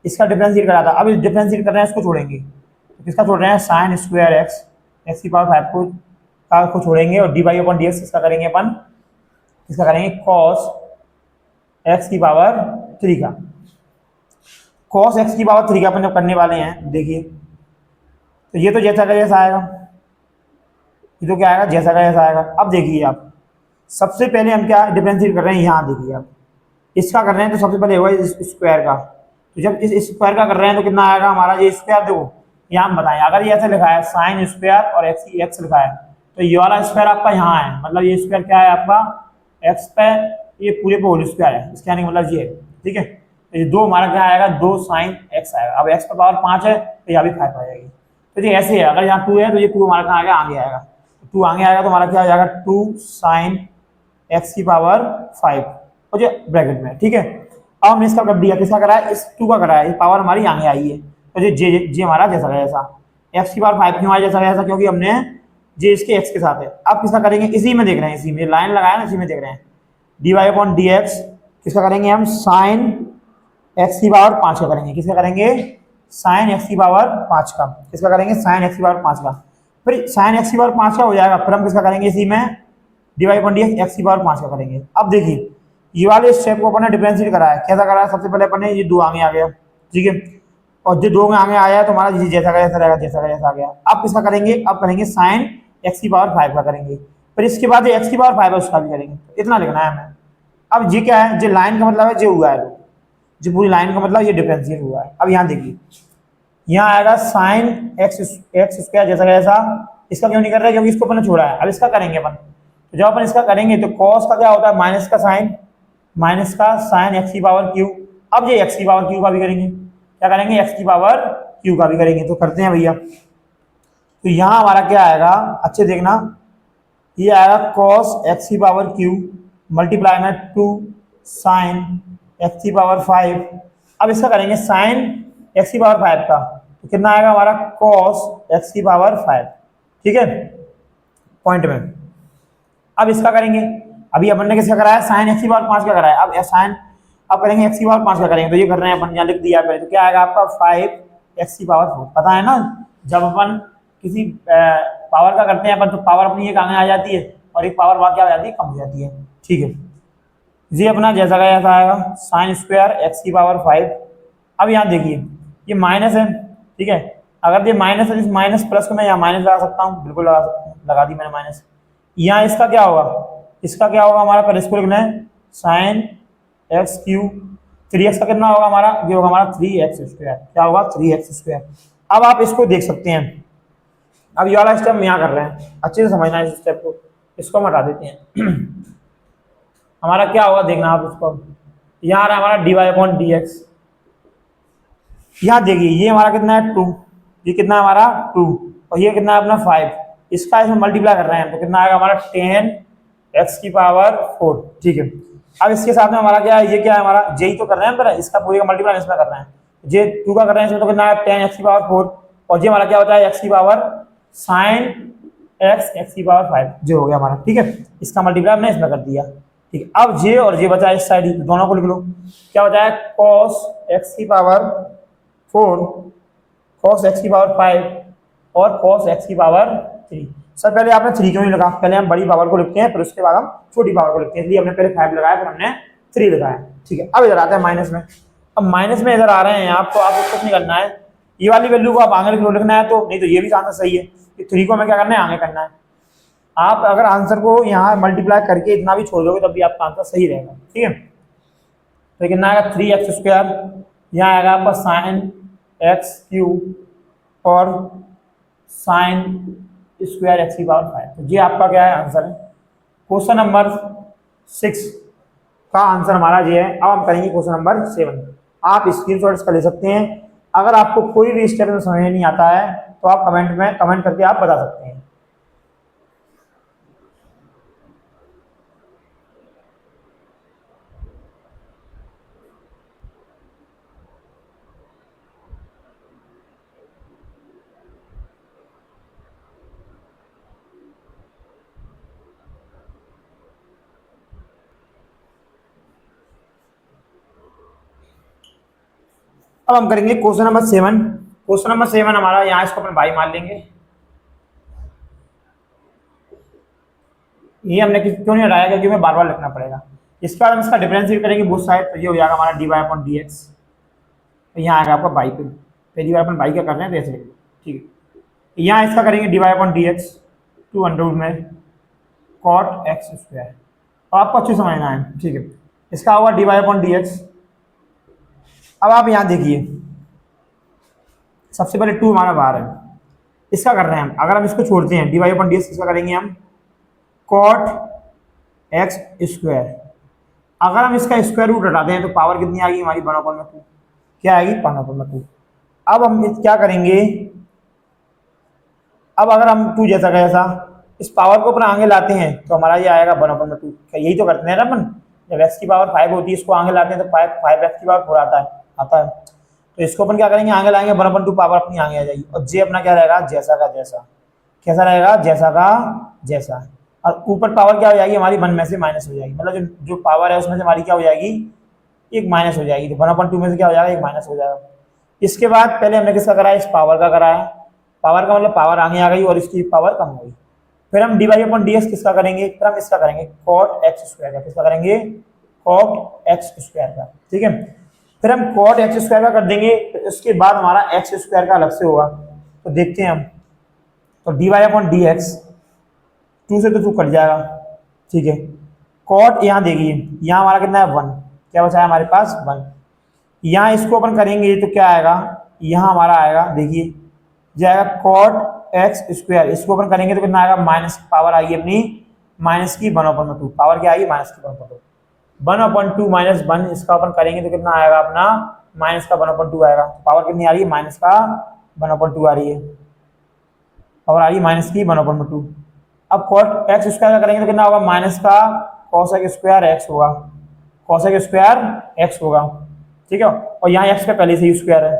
इसका डिफरेंशिएट करा था, अब इस डिफरेंशिएट कर रहे हैं, इसको छोड़ेंगे, तो किसका छोड़ रहे हैं, साइन स्क्वायर एक्स, एक्स की पावर 5 को छोड़ेंगे, और D Y upon D X इसका करेंगे अपन, इसका करेंगे कॉस एक्स की पावर 3 का, कॉस एक्स की पावर 3 का अपन जब करने वाले हैं, देखिए तो ये तो जैसा का जैसा आएगा, ये तो क्या आएगा, जैसा का जैसा आएगा। अब देखिए आप, सबसे पहले हम क्या डिफरेंशिएट कर रहे हैं, यहाँ देखिए आप, इसका कर रहे हैं तो सबसे पहले होगा इस स्क्वायर का, तो जब इस स्क्वायर का कर रहे हैं तो कितना आएगा हमारा, ये स्क्वायर देखो, यहाँ हम बताएं, अगर ये ऐसे लिखा है साइन स्क्वायर और एक्स लिखा है, तो ये वाला स्क्वायर आपका यहाँ है, मतलब ये स्क्वायर क्या है आपका, एक्स पे, ये पूरे पे होल स्क्वायर है, इसके आने का मतलब ये है, ठीक है। तो ये 2 हमारा क्या आएगा, 2 साइन एक्स आएगा। अब एक्स का पावर 5 है, तो यहाँ भी 5 आ जाएगी, तो ये ऐसे है, अगर यहाँ 2 है तो ये 2 हमारा कहाँ आएगा, आगे आएगा, 2 आगे आएगा, तो हमारा क्या हो जाएगा, 2 साइन एक्स की पावर 5, और ये ब्रैकेट में, ठीक है। अब हमने इसका कर दिया, किसका करा है, इस 2 का करा है, ये पावर हमारी आगे आई है, तो ये जे हमारा जैसा जैसा, एक्स की पावर 5 क्यों आया जैसा जैसा, क्योंकि हमने जे इसके एक्स के साथ है। अब किसका करेंगे, इसी में देख रहे हैं, इसी में लाइन लगाया ना, इसी में देख रहे हैं, D Y upon D X, किसका करेंगे हम, साइन एक्स की पावर 5 का करेंगे, किसका करेंगे, साइन एक्स की पावर 5 का, किसका करेंगे, साइन एक्स की पावर 5 का, फिर साइन एक्स की पावर 5 का हो जाएगा, फिर हम किसका करेंगे, इसी में D Y upon D X की पावर 5 का करेंगे। अब देखिए ये वाले स्टेप को अपन ने डिफरेंशिएट करा है, कैसा करा है, सबसे पहले अपन ने ये 2 आगे आ गया, ठीक है, और जो 2 में आगे आया है तो हमारा जैसा का जैसा रहेगा, जैसा का जैसा आ गया। अब किसका करेंगे, अब करेंगे साइन एक्स की पावर 5 का करेंगे, फिर इसके बाद एक्स की पावर 5 है उसका भी करेंगे, इतना लिखना है हमें। अब जी क्या है, जो लाइन का मतलब है, जो हुआ है, जो पूरी लाइन का मतलब ये डिफरेंशिएट हुआ है। अब यहाँ देखिए, यहाँ आएगा साइन एक्स स्क्वायर जैसा जैसा, इसका क्यों नहीं कर रहे, क्योंकि इसको अपन ने छोड़ा है। अब इसका करेंगे अपन, तो जब अपन इसका करेंगे तो कॉस का क्या होता है, माइनस का साइन एक्स की पावर क्यू। अब ये एक्स की पावर क्यू का भी करेंगे, क्या करेंगे, एक्स की पावर क्यू का भी करेंगे, तो करते हैं भैया। तो यहाँ हमारा क्या आएगा, अच्छे देखना, ये आएगा कॉस एक्स की पावर क्यू मल्टीप्लाई में 2 साइन एक्स की पावर 5। अब इसका करेंगे साइन एक्स की पावर 5 का, तो कितना आएगा हमारा कॉस एक्स की पावर 5। ठीक है, पॉइंट में। अब इसका करेंगे, अभी अपन ने किसका कराया, साइन एक्स की पावर 5 का कराया। अब साइन, अब करेंगे एक्स की पावर 5 का करेंगे, तो ये कर रहे हैं अपन, यहाँ लिख दिया पहले, तो क्या आएगा आपका 5 एक्स की पावर 4। पता है ना, जब अपन किसी पावर का करते हैं अपन, तो पावर अपनी एक आगे आ जाती है और एक पावर वहां क्या हो जाती है, कम हो जाती है। ठीक है, जी अपना जैसा का जैसा आएगा साइन स्क्वायर एक्स की पावर 5। अब यहाँ देखिए ये माइनस है, ठीक है, अगर ये माइनस है, इस माइनस प्लस को मैं यहाँ माइनस लगा सकता हूँ, बिल्कुल लगा सकता हूँ, लगा दी मैंने माइनस। यहाँ इसका क्या होगा, इसका क्या होगा हमारा, पहले इसको लिखना है साइन एक्स क्यू, 3x का कितना होगा हमारा, ये होगा हमारा 3x स्क्वायर। क्या होगा, 3x स्क्वायर। अब आप इसको देख सकते हैं, अब ये वाला स्टेप हम यहाँ कर रहे हैं, अच्छे से समझना है इस स्टेप को, इसको हम हटा देते हैं। हमारा क्या होगा देखना आप इसको, यहाँ आ रहा है हमारा dy अपॉन डी एक्स। यहाँ देखिए ये हमारा कितना है 2, ये कितना है हमारा 2, और ये कितना है अपना 5, इसका इसमें मल्टीप्लाई कर रहे हैं, तो कितना आएगा हमारा 10x की पावर 4। ठीक है, अब इसके साथ में हमारा क्या है, ये क्या है हमारा j तो कर रहे हैं पर इसका पूरे का मल्टीप्लाई इसमें कर रहे हैं, j 2 का कर रहे हैं इसमें, तो कितना है 10x की पावर 4, और ये हमारा क्या होता है x की पावर साइन x की पावर 5, जो हो गया हमारा। ठीक है, इसका मल्टीप्लाई हमने इसमें कर दिया। ठीक है, अब j और j बचा इस साइड ही, दोनों को लिख लो, क्या बचा है cos x की पावर 4, cos x की पावर 5 और cos x की पावर 3। सर पहले आपने 3 क्यों नहीं लगा, पहले हम बड़ी पावर को लिखते हैं फिर उसके बाद हम छोटी पावर को लिखते हैं, इसलिए हमने पहले 5 लगाया फिर हमने 3 लगाया। ठीक है, अब इधर आते हैं माइनस में। अब माइनस में इधर आ रहे हैं आप, तो आपको कुछ नहीं करना है, ये वाली वैल्यू को आप आगे लिखना है, तो नहीं तो ये भी आंसर सही है कि 3 को हमें क्या करना है, आगे करना है। आप अगर आंसर को यहाँ मल्टीप्लाई करके इतना भी छोड़ दोगे तब भी आपका आंसर सही रहेगा। ठीक है, तो कितना आएगा 3x स्क्वायर, यहाँ आएगा आपका साइन एक्स क्यूब और साइन स्क्वायर एक्स की पावर 5। तो ये आपका क्या है आंसर है, क्वेश्चन नंबर 6 का आंसर हमारा ये है। अब हम करेंगे क्वेश्चन नंबर 7। आप स्क्रीनशॉट्स का ले सकते हैं, अगर आपको कोई भी स्टेप में समझ नहीं आता है तो आप कमेंट में कमेंट करके आप बता सकते हैं। अब हम करेंगे क्वेश्चन नंबर 7। क्वेश्चन नंबर 7 हमारा, यहाँ इसको अपन बाई मान लेंगे, ये हमने क्यों नहीं हटाया, क्योंकि हमें बार बार लिखना पड़ेगा। इसके बाद हम इसका डिफरेंशिएट करेंगे बोथ साइड, तो ये हो जाएगा हमारा dy अपॉन डी एक्स, तो यहाँ आएगा आपका बाई पे, पहली बार अपन बाई का कर रहे हैं तो ऐसे लिख लो। ठीक है, यहाँ इसका करेंगे dy अपॉन डी एक्स 200 में कॉट एक्स स्क्वायर, आपको अच्छी समझना है। ठीक है, इसका होगा dy अपॉन डी एक्स। अब आप यहाँ देखिए, सबसे पहले 2 हमारा बाहर है, इसका कर रहे हैं हम, अगर हम इसको छोड़ते हैं dy अपॉन डी एक्स, इसका करेंगे हम कॉट एक्स स्क्वायर। अगर हम इसका स्क्वायर रूट हटाते हैं तो पावर कितनी आएगी हमारी 1/2, क्या आएगी 1/2। अब हम क्या करेंगे, अब अगर हम 2 जैसा का जैसा इस पावर को अपन आगे लाते हैं तो हमारा ये आएगा 1/2, यही तो करते हैं ना अपन, जब x की पावर 5 होती है इसको आगे लाते हैं तो 5x की पावर 4 आता है, तो इसको अपन क्या करेंगे, आगे लाएंगे 1/2, पावर अपनी आगे आ जाएगी, और j अपना क्या रहेगा, जैसा का जैसा, कैसा रहेगा, जैसा का जैसा, और ऊपर पावर क्या हो जाएगी हमारी 1 में से माइनस हो जाएगी, मतलब जो पावर है उसमें से हमारी क्या हो जाएगी, एक माइनस हो जाएगी, तो 1/2 में से क्या हो जाएगा, एक माइनस हो जाएगा। इसके बाद पहले हमने किसका कराया, इस पावर का कराया, पावर का मतलब पावर आगे आ गई और इसकी पावर कम हो गई। फिर हम dy अपॉन डी एक्स किसका करेंगे, फिर हम इसका करेंगे कॉट एक्स स्क्वायर का, किसका करेंगे, कॉट एक्स स्क्वायर का। ठीक है, फिर हम कॉट एक्स स्क्वायर का कर देंगे, तो इसके बाद हमारा एक्स स्क्वायर का अलग से होगा, तो देखते हैं हम, तो dy अपॉन डी एक्स 2 से तो 2 कट जाएगा। ठीक है, कॉट यहाँ देखिए, यहाँ हमारा कितना है 1, क्या बचा है हमारे पास 1, यहाँ इसको अपन करेंगे तो क्या आएगा, यहाँ हमारा आएगा देखिए जाएगा कॉट एक्स स्क्वायर, इसको अपन करेंगे तो कितना आएगा, माइनस पावर आएगी अपनी माइनस की 1/2, पावर क्या आएगी माइनस की 1/2 माइनस 1, इसका अपन करेंगे तो कितना आएगा अपना माइनस का 1/2 आएगा, पावर कितनी आ रही है, माइनस का 1/2 आ रही है, पावर आ रही है माइनस की 1/2। अब कॉट एक्स स्क्वायर का करेंगे तो कितना होगा, माइनस का कॉस एक्स स्क्वायर एक्स होगा, कॉसेक स्क्वायर एक्स होगा, ठीक है, और यहाँ एक्स का पहले से ही स्क्वायर है,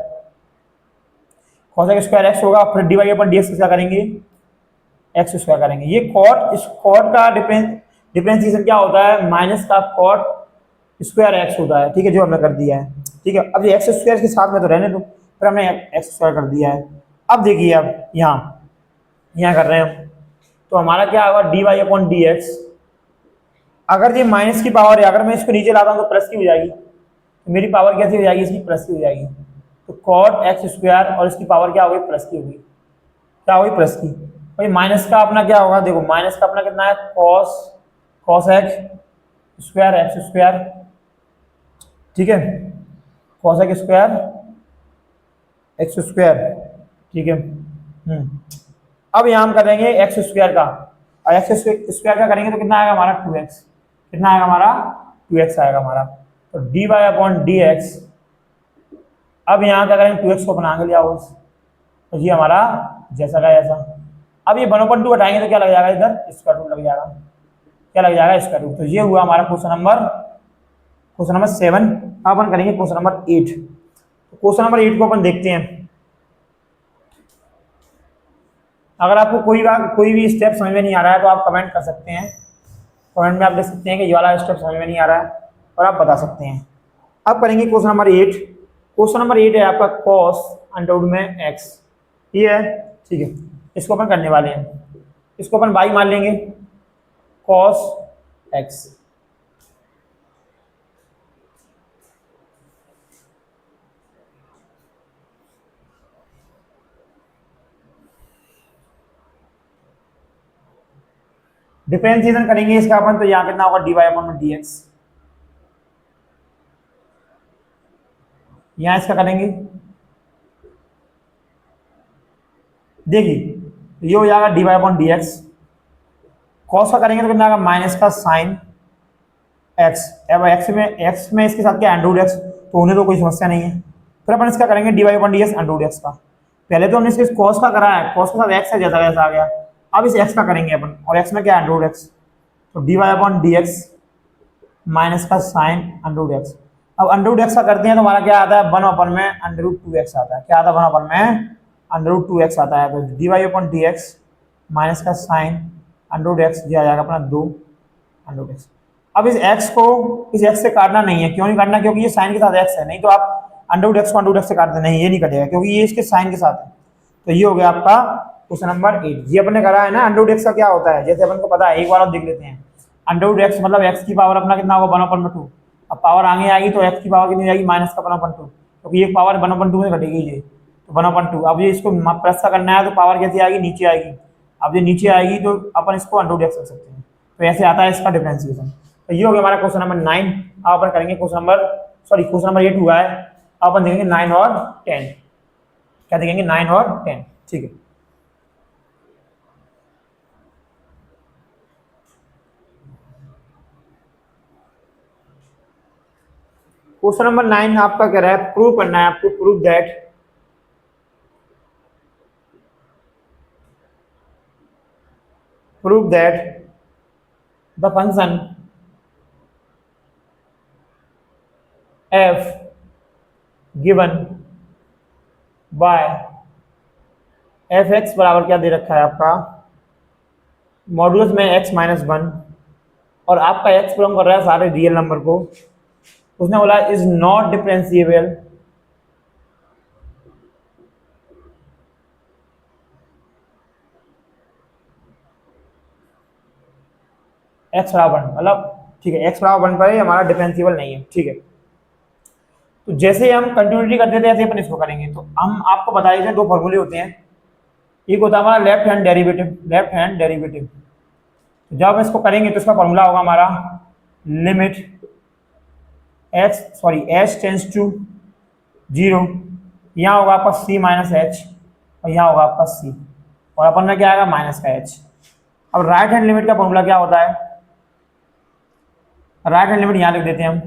कॉसेक स्क्वायर एक्स होगा, फिर डिवाइड अपन डी एक्स क्या करेंगे, एक्स स्क्वायर करेंगे। ये कॉट, इस कॉट का डिफरेंशिएशन क्या होता है, माइनस का कॉट स्क्वायर एक्स होता है, ठीक है, जो हमने कर दिया है, ठीक है। अब ये एक्स स्क्वायर के साथ में तो रहने दो, फिर हमने एक्स स्क्वायर कर दिया है। अब देखिए, अब यहाँ कर रहे हैं हम, तो हमारा क्या होगा, D Y upon D X. अगर ये माइनस की पावर है, अगर मैं इसको नीचे लाता हूँ तो प्लस की हो जाएगी, तो मेरी पावर कैसी हो जाएगी, इसकी प्लस की हो जाएगी। तो कॉट एक्स स्क्वायर और इसकी पावर क्या होगी, प्लस की होगी, क्या होगी, प्लस की। भाई माइनस का अपना क्या होगा, देखो माइनस का अपना कितना है, cos x square x square, ठीक है, cos x square x square, ठीक है। अब यहाँ हम करेंगे एक्स स्क्वायर का, और एक्स स्क्वायर का करेंगे तो कितना आएगा हमारा, 2x, कितना आएगा हमारा, 2x आएगा हमारा। तो D Y upon D X, अब यहाँ क्या करेंगे, 2x को बना के लिया हो, तो ये हमारा जैसा का ऐसा। अब ये 1/2 हटाएंगे तो क्या लग जाएगा, इधर स्क्वायर रूट लग जाएगा, क्या लग जाएगा, स्क्वायर रूट। तो ये हुआ हमारा क्वेश्चन नंबर 7। अब अपन करेंगे क्वेश्चन नंबर 8। क्वेश्चन नंबर 8 को अपन देखते हैं। अगर आपको कोई भी स्टेप समझ में नहीं आ रहा है तो आप कमेंट कर सकते हैं, कमेंट में आप देख सकते हैं कि ये वाला स्टेप समझ में नहीं आ रहा है, और आप बता सकते हैं। अब करेंगे क्वेश्चन नंबर 8। क्वेश्चन नंबर 8 है आपका कॉस अंडरवुड में एक्स, ये है, ठीक है। इसको अपन करने वाले हैं, इसको अपन बाई मान लेंगे, कॉस एक्स। डिफरेंशिएशन करेंगे इसका अपन, तो यहाँ कितना होगा, D Y upon D X. यहाँ इसका करेंगे, देखिए ये हो जाएगा D Y upon D X. Cos का करेंगे तो कितना आएगा, माइनस का साइन एक्स। अब एक्स में इसके साथ क्या, अंडरवुड एक्स, तो उन्हें तो कोई समस्या नहीं है। फिर अपन इसका करेंगे D Y upon D X under root X का। पहले तो हमने इसके कॉस का करा है, कॉस के साथ एक्स है, जैसा जैसा आ गया। अब इस एक्स का करेंगे अपन, और एक्स में क्या, अंडरवुड एक्स, तो D Y upon D X minus का साइन अंडरवुड एक्स। अब अंडरवुड एक्स का करते हैं तो हमारा क्या आता है, 1/2 में अंडरवुड 2x आता है, क्या आता है, 1/2 में अंडरवुड 2x आता है। तो D Y upon D X minus का साइन अंडरवुड एक्स, दिया जाएगा अपना 2 अंडरवुड एक्स। अब इस x से काटना नहीं है, क्यों नहीं काटना, क्योंकि ये साइन के साथ x है, नहीं तो आप अंडरवुड एक्स को अंडरवुड एक्स से काट दें, नहीं ये नहीं कटेगा, क्योंकि ये इसके साइन के साथ है। तो ये हो गया आपका क्वेश्चन नंबर 8। ये अपने करा है ना, अंडरवुड एक्स का क्या होता है, जैसे अपन को पता है, एक बार और देख लेते हैं। अंडरवुड एक्स मतलब x की पावर अपना कितना होगा, 1/2। अब पावर आगे आएगी तो x की पावर कितनी जाएगी, माइनस का 1/2, क्योंकि एक पावर 1/2 में घटेगी ये, तो 1/2। अब ये इसको प्लस का करना है तो पावर कैसी आएगी, नीचे आएगी। अब ये नीचे आएगी तो अपन इसको अंडरवुड एक्स कर सकते हैं, तो ऐसे आता है इसका डिफरेंशिएशन। तो ये हो गया हमारा क्वेश्चन नंबर 9। अब अपन करेंगे क्वेश्चन नंबर 8 हुआ है, अब अपन देखेंगे 9 और 10। क्या देखेंगे, 9 और 10, ठीक है। क्वेश्चन नंबर 9 आपका कह रहा है, प्रूव करना है आपको, prove that the function f given by F x बराबर क्या दे रखा है आपका, मॉडुलस में x-1, और आपका x बिलोंग कर रहा है सारे रियल नंबर को। उसने बोला इज नॉट डिफरेंशिएबल x बराबर 1, मतलब ठीक है, x बराबर 1 पर हमारा डिफरेंशिएबल नहीं है, ठीक है। तो जैसे हम कंटिन्यूटी करते थे ऐसे अपन इसको करेंगे। तो हम आपको बता देते हैं, दो फॉर्मूले होते हैं, एक होता है हमारा लेफ्ट हैंड डेरिवेटिव। जब हम इसको करेंगे तो इसका फॉर्मूला होगा हमारा लिमिट h टेंस टू 0, यहाँ होगा आपका c माइनस एच, और यहाँ होगा आपका c, और अपन में क्या आएगा, माइनस का h। अब राइट हैंड लिमिट का फॉर्मूला क्या होता है, राइट हैंड लिमिट यहाँ लिख देते हैं हम।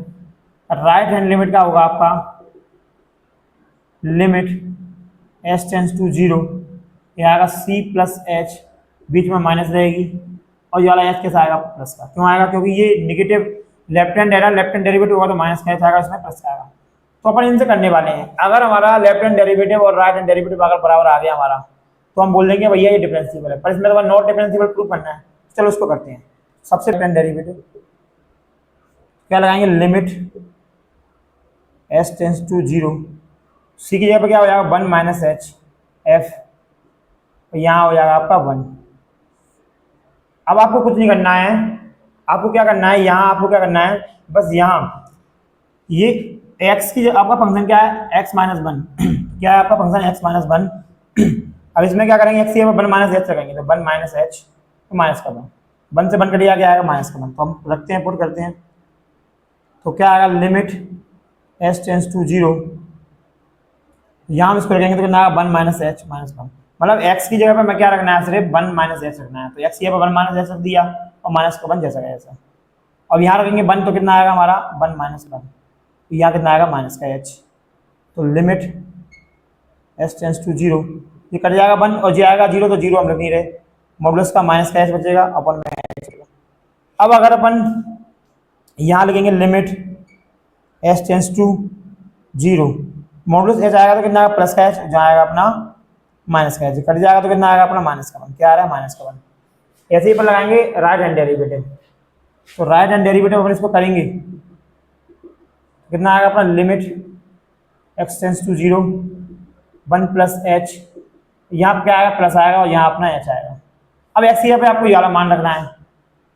राइट हैंड लिमिट का होगा आपका लिमिट h टेंस टू 0, यह आएगा c प्लस h, बीच में माइनस रहेगी, और ये वाला h कैसा आएगा, प्लस का। क्यों आएगा, क्योंकि ये निगेटिव लेफ्ट हैंड है ना, लेफ्ट हैंड डेरिवेटिव होगा तो माइनस का एच आएगा, इसमें प्लस का आएगा। तो अपन इनसे करने वाले हैं। अगर हमारा लेफ्ट हैंड डेरिवेटिव और राइट हैंड डेरिवेटिव अगर बराबर आ गया हमारा, तो हम बोल देंगे भैया ये डिफरेंशिएबल है। पर इसमें तो नॉट डिफरेंशिएबल प्रूफ करना है। चलो उसको करते हैं। सबसे पहले डेरिवेटिव क्या लगाएंगे, limit S tends to zero, C की जगह पर क्या हो जाएगा 1 माइनस एच एफ, यहाँ हो जाएगा आपका 1। अब आपको कुछ नहीं करना है, आपको क्या करना है, यहाँ आपको क्या करना है, बस यहाँ ये x की आपका फंक्शन क्या है, x माइनस वन क्या है आपका फंक्शन x माइनस वन। अब इसमें क्या करेंगे, x की जगह 1 माइनस एच रखेंगे, तो 1 माइनस एच तो माइनस का 1 से 1 कट गया, क्या आएगा माइनस का 1। तो हम रखते हैं, पुट करते हैं, तो क्या आएगा limit s tends to zero, यहाँ हम इसको रखेंगे तो कितना आएगा 1 माइनस एच माइनस 1। मतलब x की जगह पर मैं क्या रखना है, सिर्फ 1 माइनस एच रखना है। तो x की जगह पर 1 माइनस एच रख दिया और माइनस का 1 जैसा का ऐसा। अब यहाँ रखेंगे 1 तो कितना आएगा हमारा 1 माइनस 1, तो यहाँ कितना आएगा माइनस का h। तो limit s tends to zero, ये कट जाएगा 1 और जो आएगा 0 तो 0 हम रख नहीं रहे, मॉडुलस का माइनस का h बचेगा अपन में h। अब अगर अपन यहाँ लगेंगे limit s tends to zero, modulus h आएगा तो कितना आएगा प्लस का h, जहाँ आएगा अपना माइनस का h, कट जाएगा तो कितना आएगा अपना माइनस का 1। क्या आ रहा है माइनस का 1। ऐसे ही पर लगाएंगे राइट हैंड डेरिवेटिव, तो राइट हैंड डेरिवेटिव अपन इसको करेंगे, कितना आएगा अपना limit x tends to zero 1 plus H, यहाँ पे क्या आएगा प्लस आएगा और यहाँ अपना h आएगा। अब x यहाँ पे आपको ये वाला मान रखना है।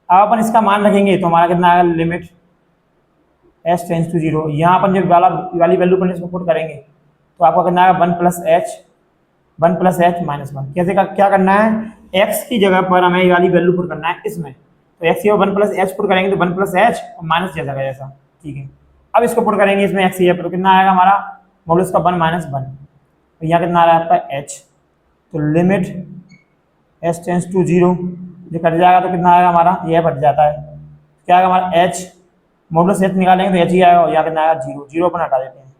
अब अपन इसका मान रखेंगे तो हमारा कितना आएगा limit s tends to zero, यहाँ अपन जब वाली वैल्यू पर इसको पुट करेंगे तो आपका कितना आएगा 1 प्लस एच माइनस 1। कैसे क्या करना है, x की जगह पर हमें ये वाली वैल्यू पुट करना है इसमें, तो x की 1 प्लस एच पुट करेंगे तो 1 प्लस एच और माइनस जैसा का जैसा, ठीक है। अब इसको पुट करेंगे इसमें x की जगह पर, तो कितना आएगा हमारा मॉडुलस का 1 माइनस 1, तो यहाँ कितना आ रहा है आपका h। तो limit s tends to zero, जो कट जाएगा तो कितना आएगा हमारा, यह कट जाता है, क्या आएगा हमारा h, मॉडुलस h निकालेंगे तो h ही आएगा और यहाँ कितना आएगा 0, 0 अपन हटा देते हैं,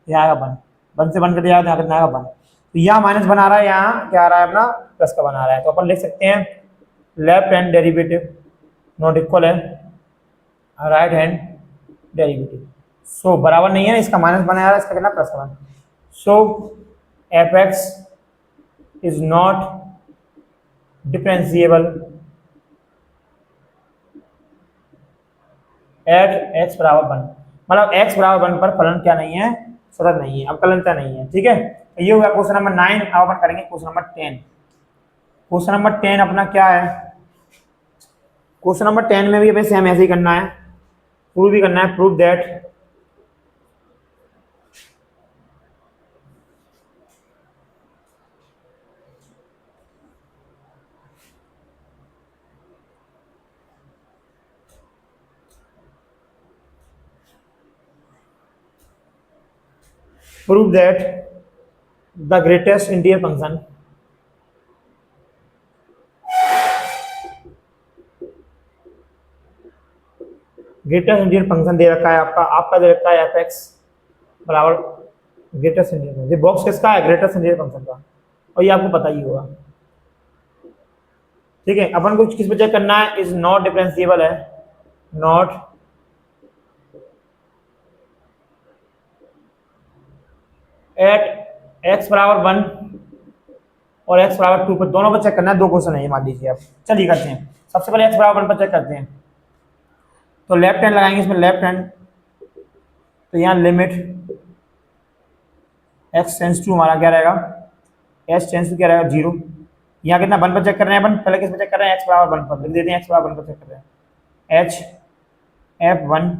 यहाँ आएगा 1 से 1 कट जाएगा तो यहाँ कितना आएगा 1। तो यहाँ माइनस बना रहा है, यहाँ क्या आ रहा है अपना प्लस का बना रहा है। तो अपन लिख सकते हैं left hand derivative not equal है राइट हैंड डेरिवेटिव। सो बराबर नहीं है ना, इसका माइनस बना रहा है, इसका कितना प्लस का बना। So f x is not differentiable at x बराबर 1, मतलब x बराबर 1 पर फलन क्या नहीं है, सतत नहीं है, अवकलनता नहीं है, ठीक है। तो ये हुआ क्वेश्चन नंबर 9। अब अपन करेंगे क्वेश्चन नंबर 10। क्वेश्चन नंबर 10 अपना क्या है, क्वेश्चन नंबर 10 में भी हमें सेम ऐसे ही करना है, प्रूव भी करना है, prove that the greatest integer function greatest integer function दे रखा है आपका दे रखा है एफ एक्स बराबर ग्रेटेस्ट इंटीजर। ये बॉक्स किसका है, ग्रेटेस्ट इंटीजर फंक्शन का, और ये आपको पता ही होगा, ठीक है। अपन को किस पे चेक करना है, इज नॉट डिफरेंशिएबल है, नॉट एट एक्स बराबर 1 और एक्स बराबर 2 पर, दोनों पर चेक करना है। 2 क्वेश्चन है ये, मान लीजिए आप। चलिए करते हैं, सबसे पहले एक्स बराबर 1 पर चेक करते हैं। तो लेफ्ट हैंड लगाएंगे इसमें, लेफ्ट हैंड, तो यहाँ लिमिट एक्स टेंस टू हमारा क्या रहेगा, एच टेंस टू क्या रहेगा 0। यहाँ कितना 1 पर चेक कर रहे हैं अपन, पहले किस पर चेक कर रहे हैं, एक्स बराबर 1 पर लिख देते हैं, एक्स बराबर 1 पर चेक कर रहे हैं, एच एफ 1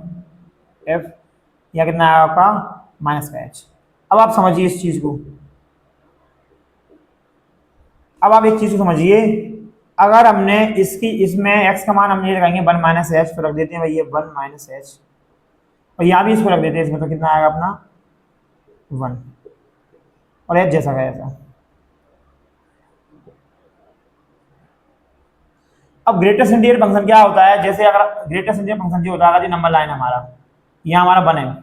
एफ, यहाँ कितना आया आपका माइनस का एच। अब आप समझिए इस चीज को, अब आप एक चीज को समझिए, अगर हमने इसमें x का मान हम ये लगाएंगे 1 माइनस एच, तो रख देते हैं भैया 1 माइनस एच, और यहाँ भी इसको रख देते हैं इसमें, तो कितना आएगा अपना 1 और एच जैसा का ऐसा। अब ग्रेटेस्ट इंटीजर फंक्शन क्या होता है, जैसे अगर ग्रेटेस्ट इंटीजर फंक्शन जो होता है, जो नंबर लाइन हमारा यहाँ हमारा 1 है,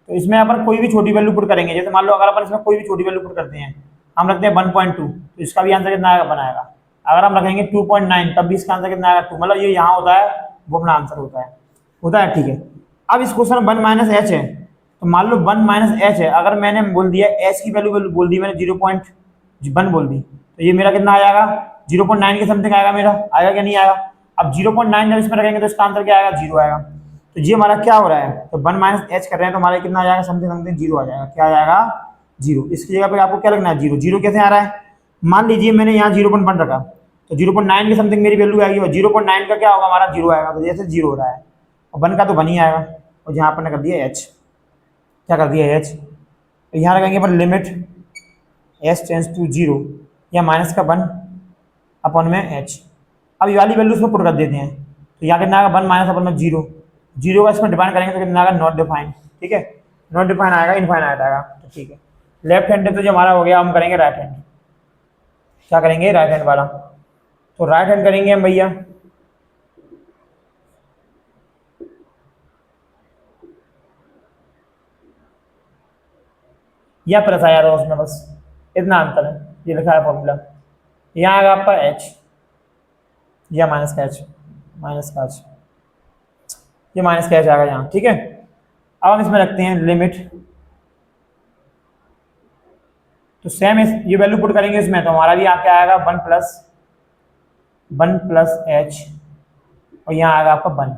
तो इसमें अपन कोई भी छोटी वैल्यू पुट करेंगे, जैसे मान लो अगर अपन इसमें कोई भी छोटी वैल्यू पुट करते हैं, हम रखते हैं 1.2, तो इसका भी आंसर कितना आएगा बनाएगा। अगर हम रखेंगे 2.9 तब भी इसका आंसर कितना आएगा 2, मतलब ये यहाँ होता है वो अपना आंसर होता है, ठीक है। अब इस क्वेश्चन में 1 माइनस एच है, तो मान लो 1 माइनस एच है, अगर मैंने बोल दिया एच की वैल्यू बोल दी मैंने 0.1 बोल दी, तो ये मेरा कितना आ जाएगा 0.9 के समथिंग आएगा, मेरा आएगा क्या नहीं आएगा। अब 0.9 जब इसमें रखेंगे तो इसका आंसर क्या आएगा 0 आएगा। तो ये हमारा क्या हो रहा है, तो 1 माइनस एच कर रहे हैं तो हमारा कितना आ जाएगा समथिंग समथिंग 0 आ जाएगा, क्या आ जाएगा 0। इसकी जगह पे आपको क्या लगना है 0। 0 कैसे आ रहा है, मान लीजिए मैंने यहाँ 0.1 रखा, तो 0.9 के समथिंग मेरी वैल्यू आएगी, और 0.9 का क्या होगा हमारा 0 आएगा, तो जैसे 0 हो रहा है, और 1 का तो 1 ही आएगा। और यहाँ पर कर दिया एच, क्या कर दिया एच, तो यहाँ लगाएंगे अपन लिमिट एच टेंस टू 0 या माइनस का 1 अपन में एच। अब ये वाली वैल्यू उसमें पुट कर देते हैं, तो यहाँ कितना आएगा 1 माइनस अपन में 0, 0 का इसमें डिफाइन करेंगे तो कितना आएगा नॉट डिफाइन, ठीक है, नॉट डिफाइन आएगा, इनफाइनाइट आएगा, तो ठीक है। लेफ्ट हैंड तो जो हमारा हो गया, हम करेंगे राइट हैंड, क्या करेंगे राइट हैंड वाला, तो राइट हैंड करेंगे हम भैया, या प्लस आया था उसमें, बस इतना अंतर है, ये लिखा है फॉर्मूला। यहाँ आएगा आपका एच या माइनस का एच, माइनस का एच, ये माइनस का एच आएगा यहाँ, ठीक है। अब हम इसमें रखते हैं लिमिट, तो सेम ये वैल्यू पुट करेंगे इसमें, तो हमारा भी यहाँ क्या आएगा 1 प्लस एच, और यहाँ आएगा आपका 1,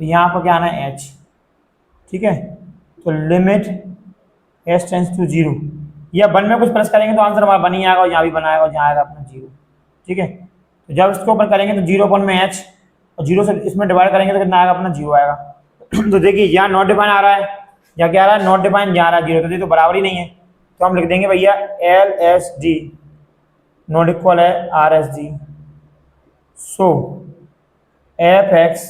तो यहाँ पर क्या आना है एच, ठीक है। तो लिमिट एच टेंस टू 0, या 1 में कुछ प्लस करेंगे तो आंसर हमारा 1 ही आएगा, और यहाँ भी 1 आएगा, और यहाँ आएगा अपना 0, ठीक है। तो जब इसको ओपन करेंगे तो 0 अपन में एच, और 0 से इसमें डिवाइड करेंगे तो कितना आएगा अपना 0 आएगा। तो देखिए यहाँ नॉट डिफाइन आ रहा है, या क्या आ रहा है नॉट डिफाइन, यहाँ आ रहा है 0, तो ये तो बराबर ही नहीं है, तो हम लिख देंगे भैया L S D not equal है R S D, so f x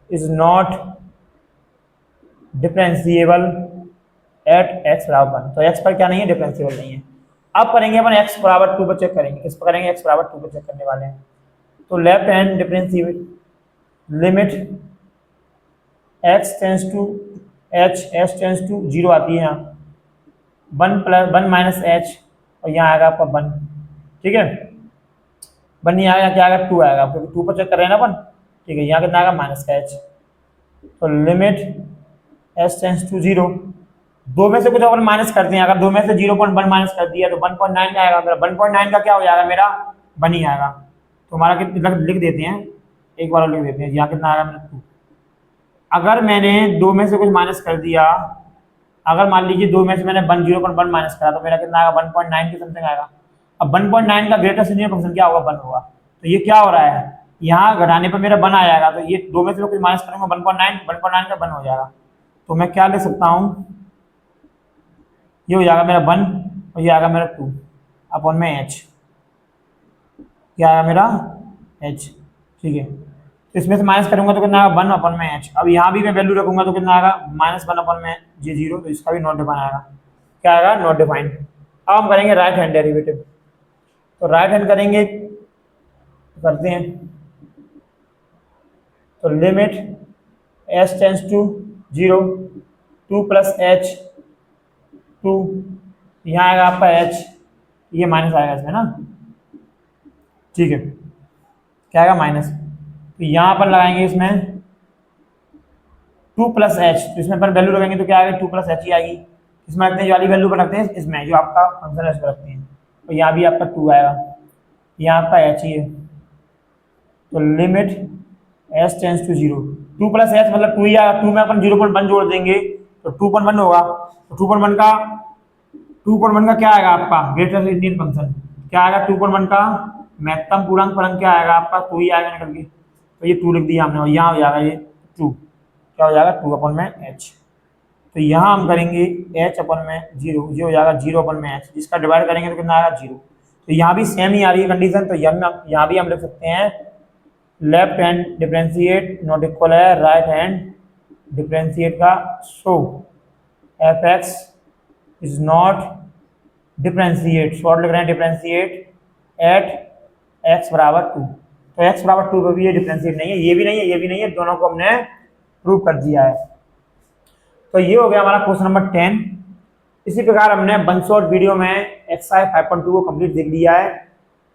is not differentiable at x बराबर 1, तो एक्स पर क्या नहीं है डिफरेंशिएबल नहीं है। अब करेंगे अपन एक्स बराबर 2 पर चेक करेंगे, किस पर करेंगे एक्स बराबर 2 पर चेक करने वाले हैं। तो left hand differentiable limit X tends to H, H tends to 0 आती है यहाँ, 1 माइनस एच, और यहाँ आएगा आपका 1, ठीक है। 1 नहीं आएगा, क्या आएगा 2 आएगा, क्योंकि 2 पर चेक कर रहे हैं ना अपन, ठीक है। यहाँ कितना आएगा माइनस का एच, तो लिमिट एच टेंस टू 0, 2 में से कुछ अपन माइनस करते हैं, अगर 2 में से 0.1 माइनस कर दिया तो 1.9 आएगा, मेरा 1.9 का क्या हो जाएगा मेरा 1 ही आएगा। तो हमारा कितना लिख देते हैं, एक बार लिख देते हैं, यहाँ कितना आएगा मेरा 2। अगर मैंने 2 में से कुछ माइनस कर दिया, अगर मान लीजिए 2 में से मैंने 0.1 माइनस करा, तो मेरा कितना आएगा 1.9 के समथिंग आएगा। अब 1.9 का ग्रेटेस्ट इंडियन फंक्शन क्या होगा 1 होगा, तो ये क्या हो रहा है, यहाँ घटाने पर मेरा 1 आ जाएगा, तो ये 2 में से कुछ माइनस करूँगा 1.9 का 1 हो जाएगा। तो मैं क्या ले सकता हूँ, ये हो जाएगा मेरा 1, और ये आएगा मेरा 2 अपॉन में एच, क्या आएगा मेरा एच, ठीक है। तो इसमें से माइनस करूंगा तो कितना आएगा 1 अपॉन में एच। अब यहाँ भी मैं वैल्यू रखूंगा तो कितना आएगा -1 अपॉन में जी 0, तो इसका भी नॉट डिफाइन आएगा, क्या आएगा नॉट डिफाइन। अब हम करेंगे राइट हैंड डेरिवेटिव, तो राइट हैंड करेंगे, करते हैं, तो limit H tends to 0, 2 plus H 2, यहाँ आएगा आपका एच, ये माइनस आएगा इसमें ना, ठीक है, क्या आएगा माइनस। तो यहाँ पर लगाएंगे इसमें 2 प्लस एच, तो इसमें अपन वैल्यू लगाएंगे तो क्या आएगा 2 प्लस एच ही आएगी। इसमें रखते हैं जो वाली वैल्यू पर रखते हैं, इसमें जो आपका फंक्शन है इसमें रखते हैं, तो यहाँ भी आपका 2 आएगा, यहाँ आपका एच ही है। तो limit H tends to 0, 2 plus H मतलब 2 ही आएगा, 2 में अपन 0.1 जोड़ देंगे तो 2.1 होगा, तो 2.1 का क्या आएगा आपका ग्रेटेस्ट इंडियन फंक्शन, क्या आएगा 2.1 का महत्तम पूर्णांक फलन क्या आएगा आपका 2 ही आएगा निकल के, तो ये 2 लिख दिया हमने, और यहाँ हो जाएगा ये 2, क्या हो जाएगा 2 अपॉन में एच। तो यहाँ हम करेंगे एच अपॉन में 0, ये हो जाएगा 0 अपॉन में एच, जिसका डिवाइड करेंगे तो कितना आएगा 0। तो यहाँ भी सेम ही आ रही है कंडीशन, तो यहाँ भी हम लिख सकते हैं left hand differentiate not equal है राइट हैंड डिफरेंशिएट का, so f x is not differentiate, short लिख रहे हैं डिफरेंशिएट एट एक्स बराबर 2, तो एक्स बराबर 2 पर भी ये डिफरेंशिएट नहीं है, ये भी नहीं है, ये भी नहीं है, दोनों को हमने प्रूव कर दिया है। तो ये हो गया हमारा क्वेश्चन नंबर 10। इसी प्रकार हमने वन शॉट वीडियो में एक्सरसाइज 5.2 को कंप्लीट देख लिया है।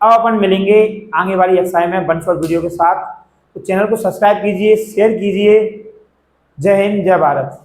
अब अपन मिलेंगे आगे वाली एक्सरसाइज में वन शॉट वीडियो के साथ, तो चैनल को सब्सक्राइब कीजिए, शेयर कीजिए जय हिंद, जय भारत।